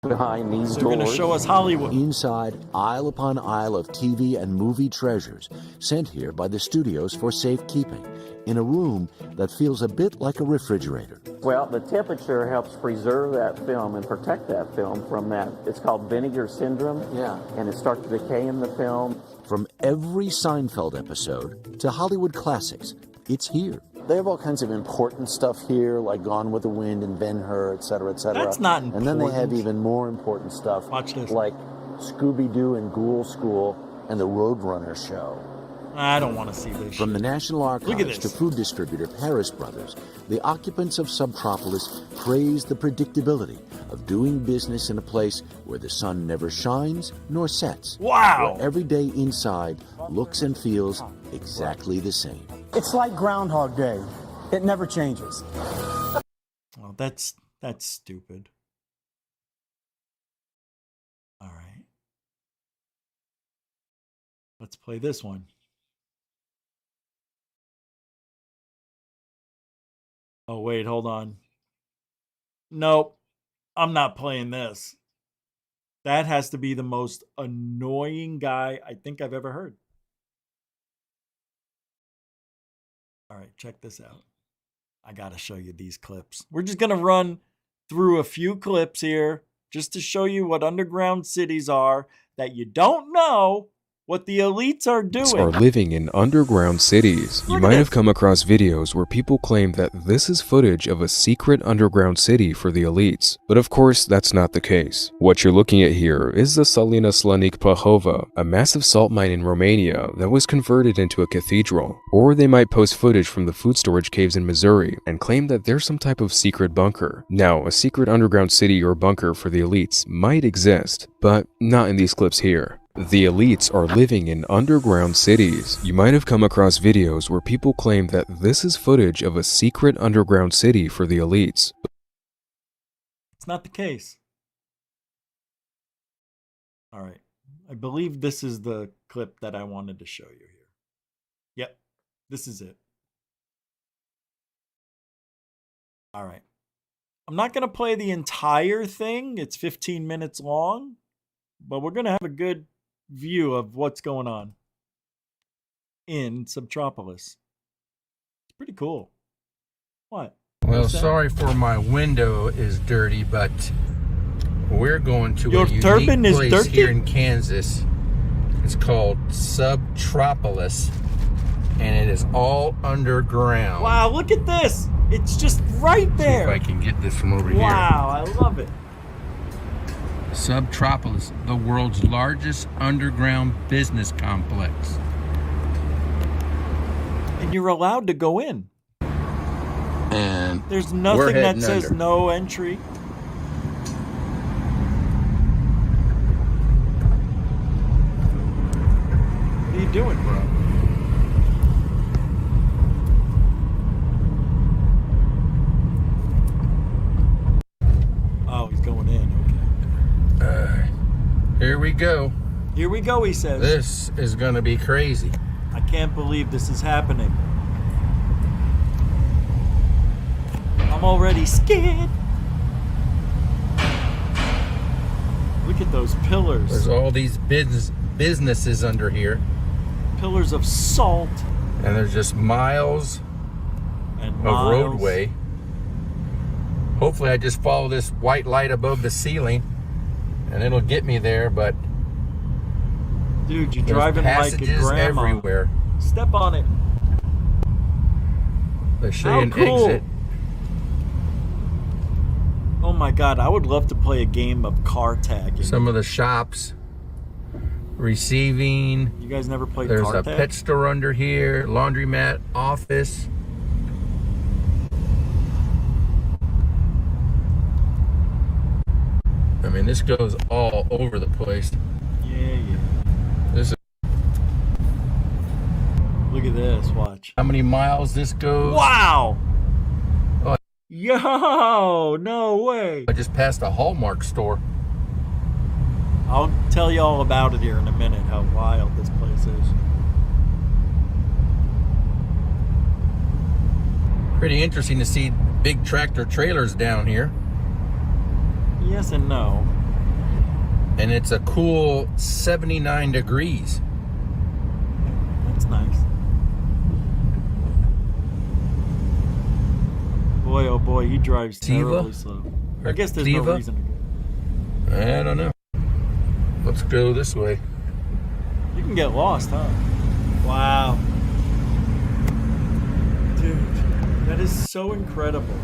Behind these They're going to doors, show us Hollywood. Inside, aisle upon aisle of TV and movie treasures sent here by the studios for safekeeping in a room that feels a bit like a refrigerator. Well, the temperature helps preserve that film and protect that film from that. It's called vinegar syndrome. Yeah. And it starts to decay in the film. From every Seinfeld episode to Hollywood classics, it's here. They have all kinds of important stuff here, like Gone with the Wind and Ben-Hur, et cetera, et cetera. That's not important. And then they have even more important stuff, Watch this. like Scooby-Doo and Ghoul School and the Roadrunner show. I don't want to see this. From the National Look at Archives this. to food distributor Paris Brothers, the occupants of Subtropolis praise the predictability of doing business in a place where the sun never shines nor sets. Wow. Where every day inside looks and feels exactly the same. It's like Groundhog Day. It never changes. Well, that's stupid. All right. Let's play this one. Oh, wait, hold on. Nope. I'm not playing this. That has to be the most annoying guy I think I've ever heard. All right, check this out. I got to show you these clips. We're just going to run through a few clips here just to show you what underground cities are that you don't know what the elites are doing. Are living in underground cities. You might have come across videos where people claim that this is footage of a secret underground city for the elites. But of course, that's not the case. What you're looking at here is the Salina Slanik Prahova, a massive salt mine in Romania that was converted into a cathedral. Or they might post footage from the food storage caves in Missouri and claim that there's some type of secret bunker. Now, a secret underground city or bunker for the elites might exist, but not in these clips here. The elites are living in underground cities. You might have come across videos where people claim that this is footage of a secret underground city for the elites. It's not the case. All right. I believe this is the clip that I wanted to show you here. Yep, this is it. All right. I'm not going to play the entire thing. It's 15 minutes long, but we're going to have a good view of what's going on in Subtropolis. It's pretty cool. What? Well, sorry for my window is dirty, but we're going to Your a unique turban is place dirty? here in Kansas. It's called Subtropolis, and it is all underground. Wow, look at this. It's just right there. See if I can get this from over here. Wow, I love it. Subtropolis, the world's largest underground business complex. And you're allowed to go in. And there's we're nothing that heading says under. no entry. What are you doing, bro? Oh, he's going in. Okay. Here we go. Here we go, he says. This is going to be crazy. I can't believe this is happening. I'm already scared. Look at those pillars. There's all these businesses under here. Pillars of salt. And there's just miles of roadway. Hopefully I just follow this white light above the ceiling and it'll get me there, but dude, you're there's driving like a passages grandma. everywhere. Step on it. They show you an cool. exit. Oh my god, I would love to play a game of car tagging. Some of the shops, receiving. You guys never played There's car a tag? pet store under here, laundromat, office. I mean, this goes all over the place. Yeah. This is, Look at this, watch. how many miles this goes? Wow! Oh, Yo, no way. I just passed a Hallmark store. I'll tell you all about it here in a minute, how wild this place is. Pretty interesting to see big tractor trailers down here. Yes and no. And it's a cool 79 degrees. That's nice. Boy, oh boy, he drives terribly slow. I guess there's no Diva? reason to go. I don't know. Let's go this way. You can get lost, huh? Wow. Dude, that is so incredible.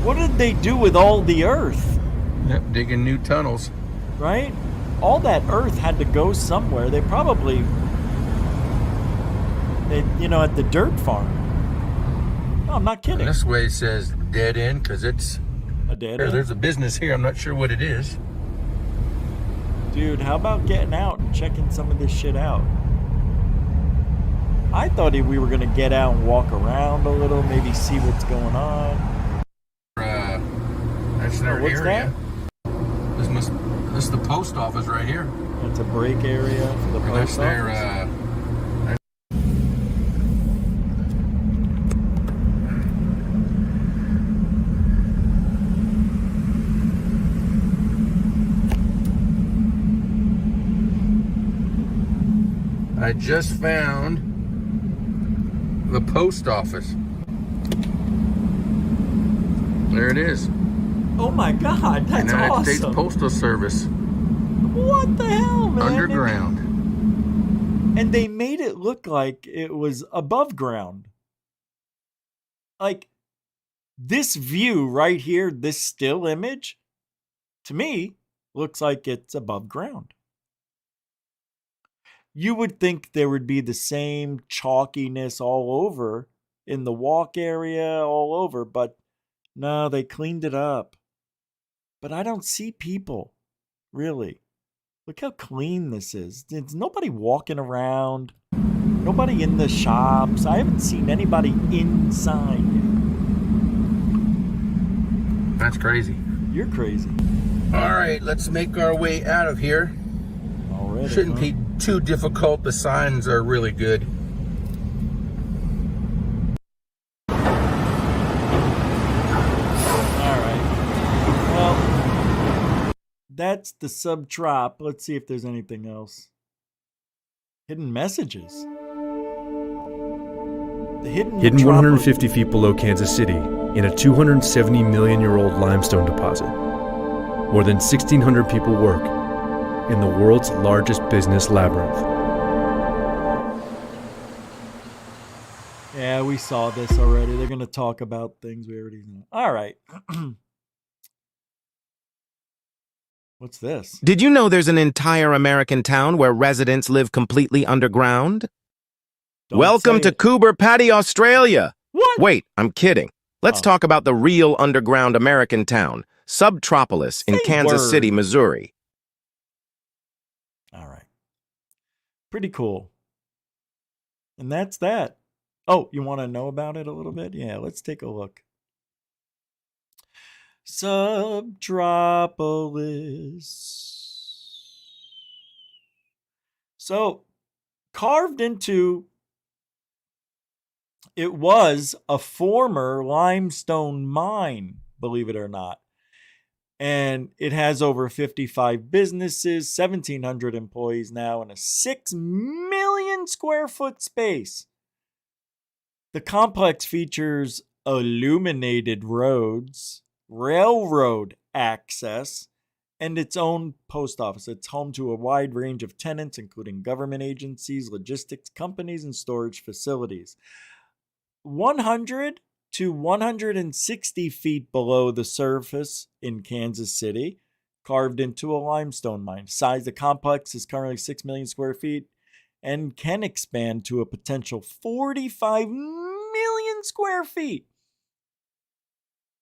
What did they do with all the earth? Yep, digging new tunnels. Right? All that earth had to go somewhere. They probably, at the dirt farm. No, I'm not kidding. And this way says dead end because it's a dead end. There's a business here. I'm not sure what it is. Dude, how about getting out and checking some of this shit out? I thought we were gonna get out and walk around a little, maybe see what's going on. That's their what's area. This is the post office right here. That's a break area for the And post that's office. I just found the post office. There it is. Oh my God, that's United awesome. States Postal Service. What the hell, man? Underground. And they made it look like it was above ground. Like, this view right here, this still image, to me, looks like it's above ground. You would think there would be the same chalkiness all over in the walk area, all over, but no, they cleaned it up. But I don't see people, really. Look how clean this is. There's nobody walking around, nobody in the shops. I haven't seen anybody inside yet. That's crazy. You're crazy. All right, let's make our way out of here. Already, Shouldn't be too difficult. The signs are really good. All right. Well, that's the Subtrop. Let's see if there's anything else. Hidden messages. The Hidden 150 feet below Kansas City in a 270 million-year-old limestone deposit. More than 1,600 people work in the world's largest business labyrinth. Yeah, we saw this already. They're going to talk about things we already know. All right. What's this? Did you know there's an entire American town where residents live completely underground? Welcome to Coober Pedy, Australia. What? Wait, I'm kidding. Let's talk about the real underground American town, Subtropolis in Kansas City, Missouri. All right. Pretty cool. And that's that. Oh, you want to know about it a little bit? Yeah, let's take a look. Subtropolis. So, carved into, it was a former limestone mine, believe it or not. And it has over 55 businesses, 1,700 employees now, and a 6 million square foot space. The complex features illuminated roads, railroad access, and its own post office. It's home to a wide range of tenants, including government agencies, logistics companies, and storage facilities. 100 to 160 feet below the surface in Kansas City, carved into a limestone mine. Size of the complex is currently 6 million square feet and can expand to a potential 45 million square feet.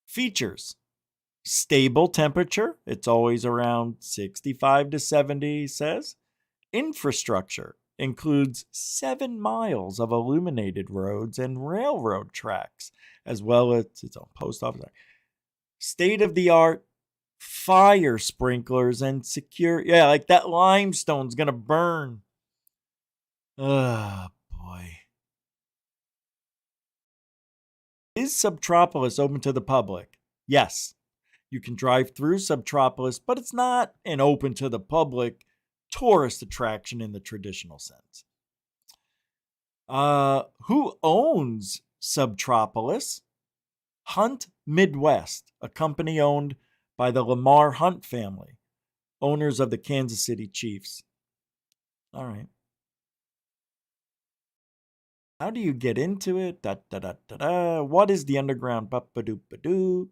Features: stable temperature, it's always around 65 to 70, says. Infrastructure includes 7 miles of illuminated roads and railroad tracks, as well as its own post office. State-of-the-art fire sprinklers and secure. Yeah, like that limestone's going to burn. Oh, boy. Is Subtropolis open to the public? Yes. You can drive through Subtropolis, but it's not an open to the public tourist attraction in the traditional sense. Who owns Subtropolis? Hunt Midwest, a company owned by the Lamar Hunt family, owners of the Kansas City Chiefs. All right. How do you get into it? What is the underground? Ba-ba-doop-ba-doo.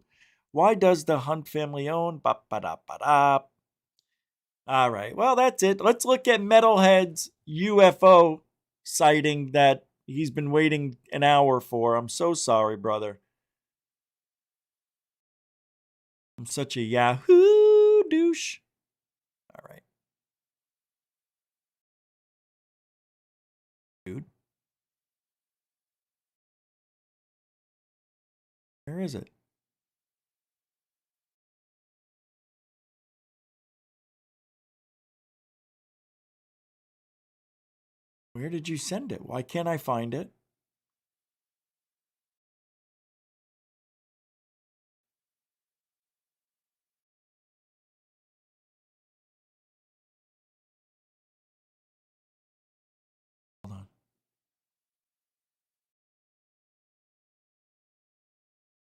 Why does the Hunt family own? Ba-ba-da-ba-da. All right. Well, that's it. Let's look at Metalhead's UFO sighting that he's been waiting an hour for. I'm so sorry, brother. I'm such a Yahoo douche. All right. Dude. Where is it? Where did you send it? Why can't I find it? Hold on.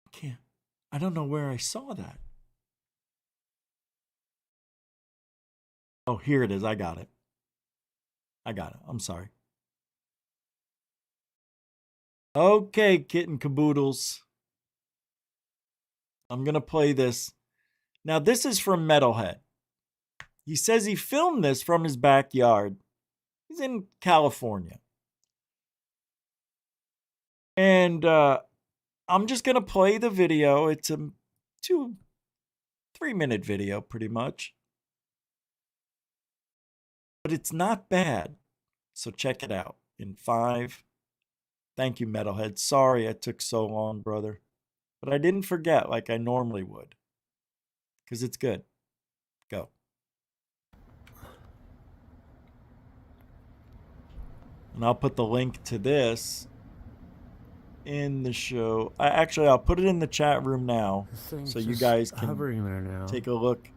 I can't. I don't know where I saw that. Oh, here it is. I got it. I'm sorry. Okay, kitten caboodles. I'm going to play this. Now, this is from Metalhead. He says he filmed this from his backyard. He's in California. And I'm just going to play the video. It's a 2-3 minute video, pretty much. But it's not bad. So check it out in 5. Thank you, Metalhead. Sorry it took so long, brother. But I didn't forget like I normally would. because it's good. Go. And I'll put the link to this in the show. I'll put it in the chat room now, so you guys can hovering there now. take a look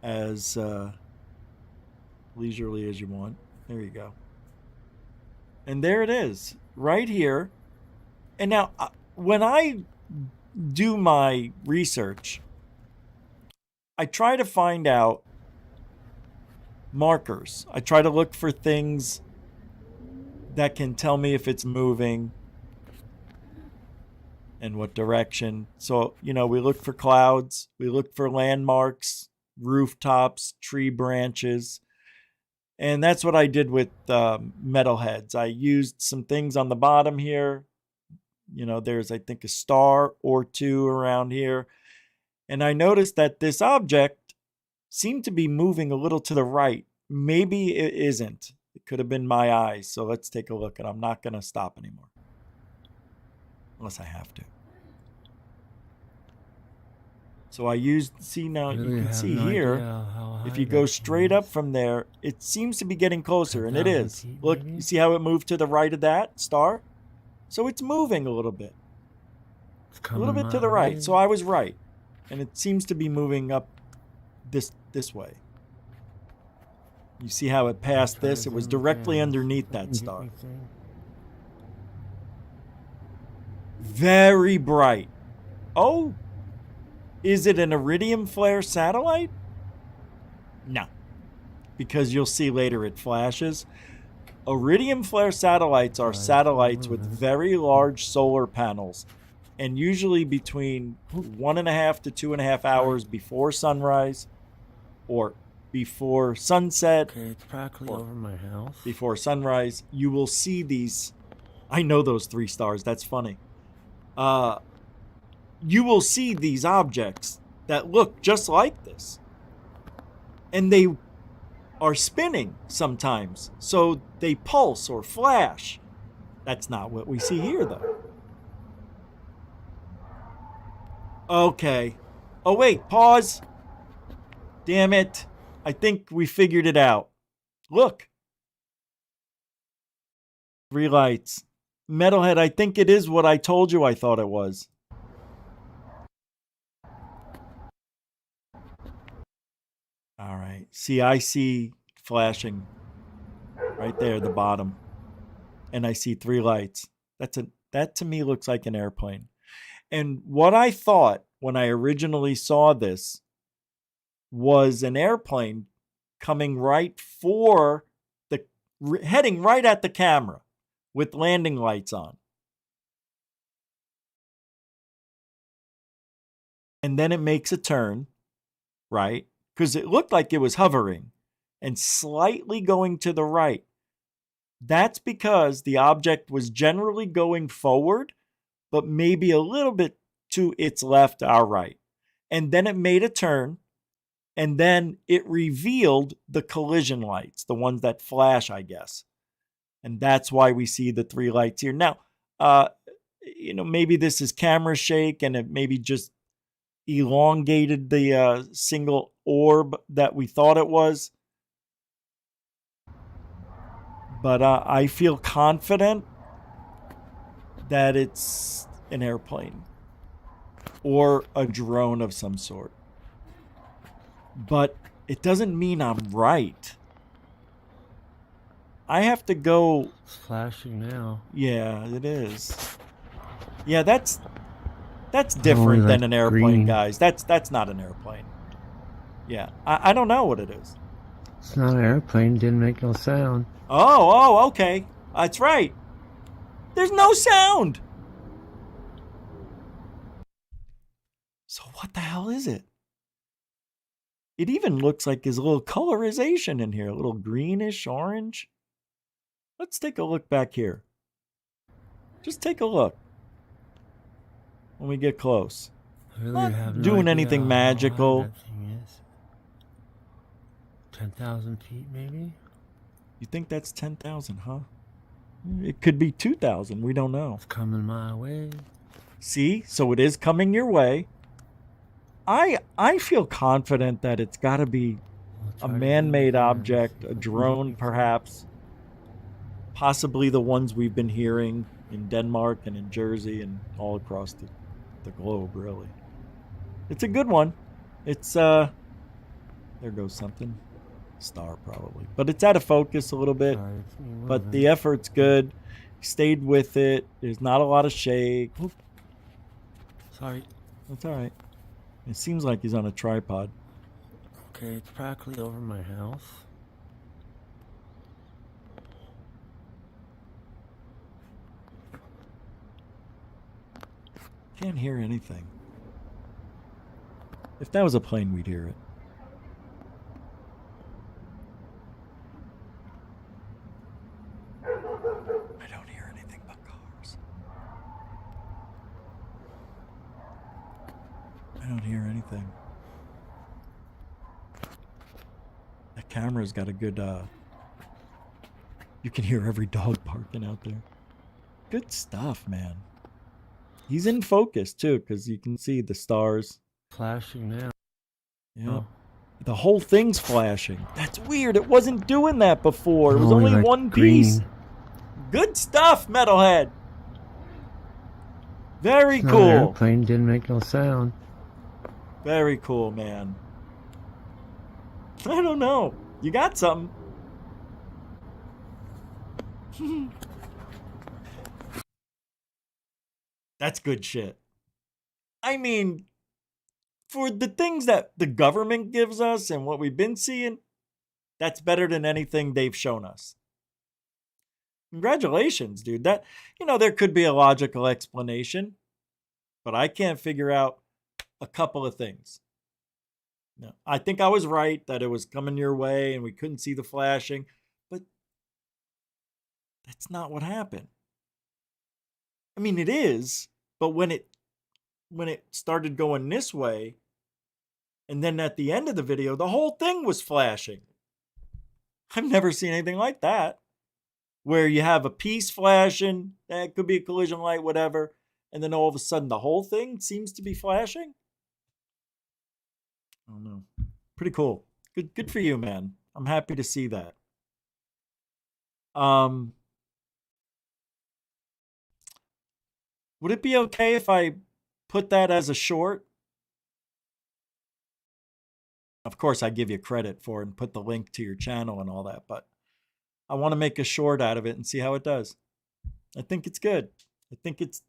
as leisurely as you want. There you go. And there it is, right here. And now, when I do my research, I try to find out markers. I try to look for things that can tell me if it's moving and what direction. So, we look for clouds, we look for landmarks, rooftops, tree branches. And that's what I did with metalheads. I used some things on the bottom here. There's, I think, a star or two around here. And I noticed that this object seemed to be moving a little to the right. Maybe it isn't. It could have been my eyes. So let's take a look. And I'm not going to stop anymore. Unless I have to. So I used, see now, you can see here, if you go straight up from there, it seems to be getting closer, and it is. Look, you see how it moved to the right of that star? So it's moving a little bit. A little bit to the right. So I was right. And it seems to be moving up this way. You see how it passed this? It was directly underneath that star. Very bright. Oh, is it an iridium flare satellite? No, because you'll see later it flashes. Iridium flare satellites are satellites with very large solar panels, and usually between 1.5 to 2.5 hours before sunrise or before sunset, it's practically over my house. Before sunrise, you will see these. I know those 3 stars. That's funny. You will see these objects that look just like this. And they are spinning sometimes. So they pulse or flash. That's not what we see here, though. Okay. Oh, wait. Pause. Damn it. I think we figured it out. Look. 3 lights. Metalhead, I think it is what I told you I thought it was. All right. See, I see flashing right there at the bottom. And I see 3 lights. That to me looks like an airplane. And what I thought when I originally saw this was an airplane coming right for heading right at the camera with landing lights on. And then it makes a turn, right? Because it looked like it was hovering and slightly going to the right. That's because the object was generally going forward, but maybe a little bit to its left, our right. And then it made a turn, and then it revealed the collision lights, the ones that flash, I guess. And that's why we see the 3 lights here. Now, maybe this is camera shake, and it maybe just elongated the single orb that we thought it was. But I feel confident that it's an airplane or a drone of some sort. But it doesn't mean I'm right. I have to go. It's flashing now. Yeah, it is. Yeah, that's different than an airplane, green. Guys. That's not an airplane. Yeah, I don't know what it is. It's not an airplane. Didn't make no sound. Oh, okay. That's right. There's no sound. So what the hell is it? It even looks like there's a little colorization in here, a little greenish, orange. Let's take a look back here. Just take a look. When we get close. Not doing anything magical. That thing is 10,000 feet, maybe? You think that's 10,000, huh? It could be 2,000. We don't know. It's coming my way. See? So it is coming your way. I feel confident that it's got to be a man-made object, a drone perhaps, possibly the ones we've been hearing in Denmark and in Jersey and all across the globe, really. It's a good one. It's there goes something. Star probably. But it's out of focus a little bit. But the effort's good. Stayed with it. There's not a lot of shake. Sorry. That's all right. It seems like he's on a tripod. Okay, it's practically over my house. Can't hear anything. If that was a plane, we'd hear it. I don't hear anything but cars. I don't hear anything. That camera's got a good, you can hear every dog barking out there. Good stuff, man. He's in focus, too, because you can see the stars. Flashing now. Yeah. Oh. The whole thing's flashing. That's weird. It wasn't doing that before. It was only like one green. piece. Good stuff, Metalhead. Very It's not cool. an airplane, didn't make no sound. Very cool, man. I don't know. You got something. That's good shit. I mean, for the things that the government gives us and what we've been seeing, that's better than anything they've shown us. Congratulations, dude. That, there could be a logical explanation, but I can't figure out a couple of things. No, I think I was right that it was coming your way and we couldn't see the flashing, but that's not what happened. I mean, it is, but when it started going this way, and then at the end of the video, the whole thing was flashing. I've never seen anything like that, where you have a piece flashing, that could be a collision light, whatever, and then all of a sudden the whole thing seems to be flashing. I don't know. Pretty cool. Good for you, man. I'm happy to see that. Would it be okay if I put that as a short? Of course, I give you credit for it and put the link to your channel and all that, but I want to make a short out of it and see how it does. I think it's good. I think it's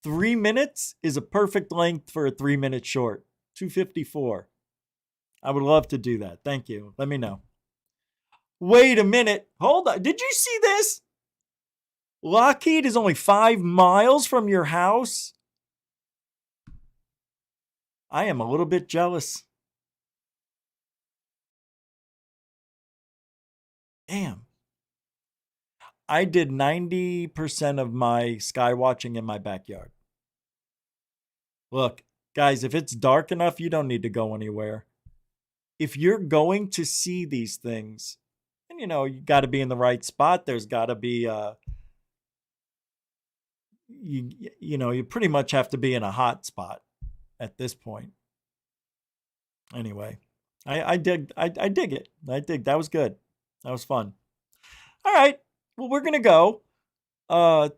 3 minutes is a perfect length for a 3-minute short. 2:54. I would love to do that. Thank you. Let me know. Wait a minute. Hold on. Did you see this? Lockheed is only 5 miles from your house. I am a little bit jealous. Damn. I did 90% of my sky watching in my backyard. Look, guys, if it's dark enough, you don't need to go anywhere. If you're going to see these things, and you got to be in the right spot. There's got to be you pretty much have to be in a hot spot at this point. Anyway, I dig it. I dig that was good. That was fun. All right. Well, we're going to go.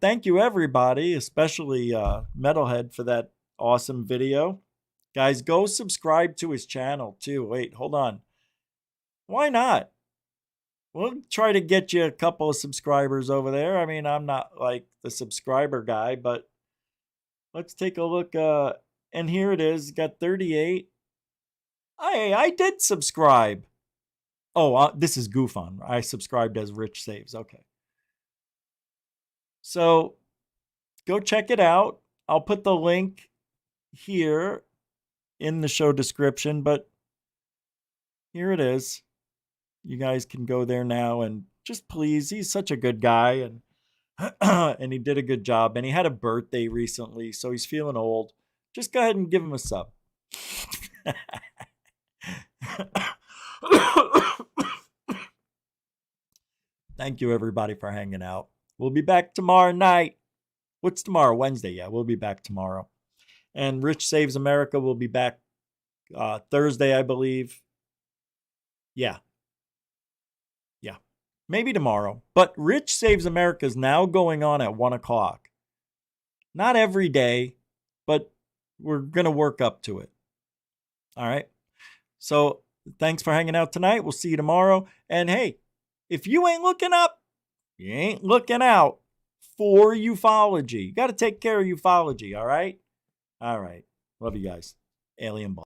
Thank you, everybody, especially Metalhead, for that awesome video. Guys, go subscribe to his channel, too. Wait, hold on. Why not? We'll try to get you a couple of subscribers over there. I mean, I'm not like the subscriber guy, but let's take a look. And here it is. Got 38. I did subscribe. Oh, this is Goof On. I subscribed as Rich Saves. Okay. So go check it out. I'll put the link here in the show description, but here it is. You guys can go there now and just please. He's such a good guy, and and he did a good job. And he had a birthday recently, so he's feeling old. Just go ahead and give him a sub. Thank you, everybody, for hanging out. We'll be back tomorrow night. What's tomorrow? Wednesday. Yeah, we'll be back tomorrow. And Rich Saves America will be back Thursday, I believe. Yeah. Maybe tomorrow. But Rich Saves America is now going on at 1 o'clock. Not every day, but we're going to work up to it. All right. So thanks for hanging out tonight. We'll see you tomorrow. And hey, if you ain't looking up, you ain't looking out for ufology. You got to take care of ufology. All right. All right. Love you guys. Alien Ball.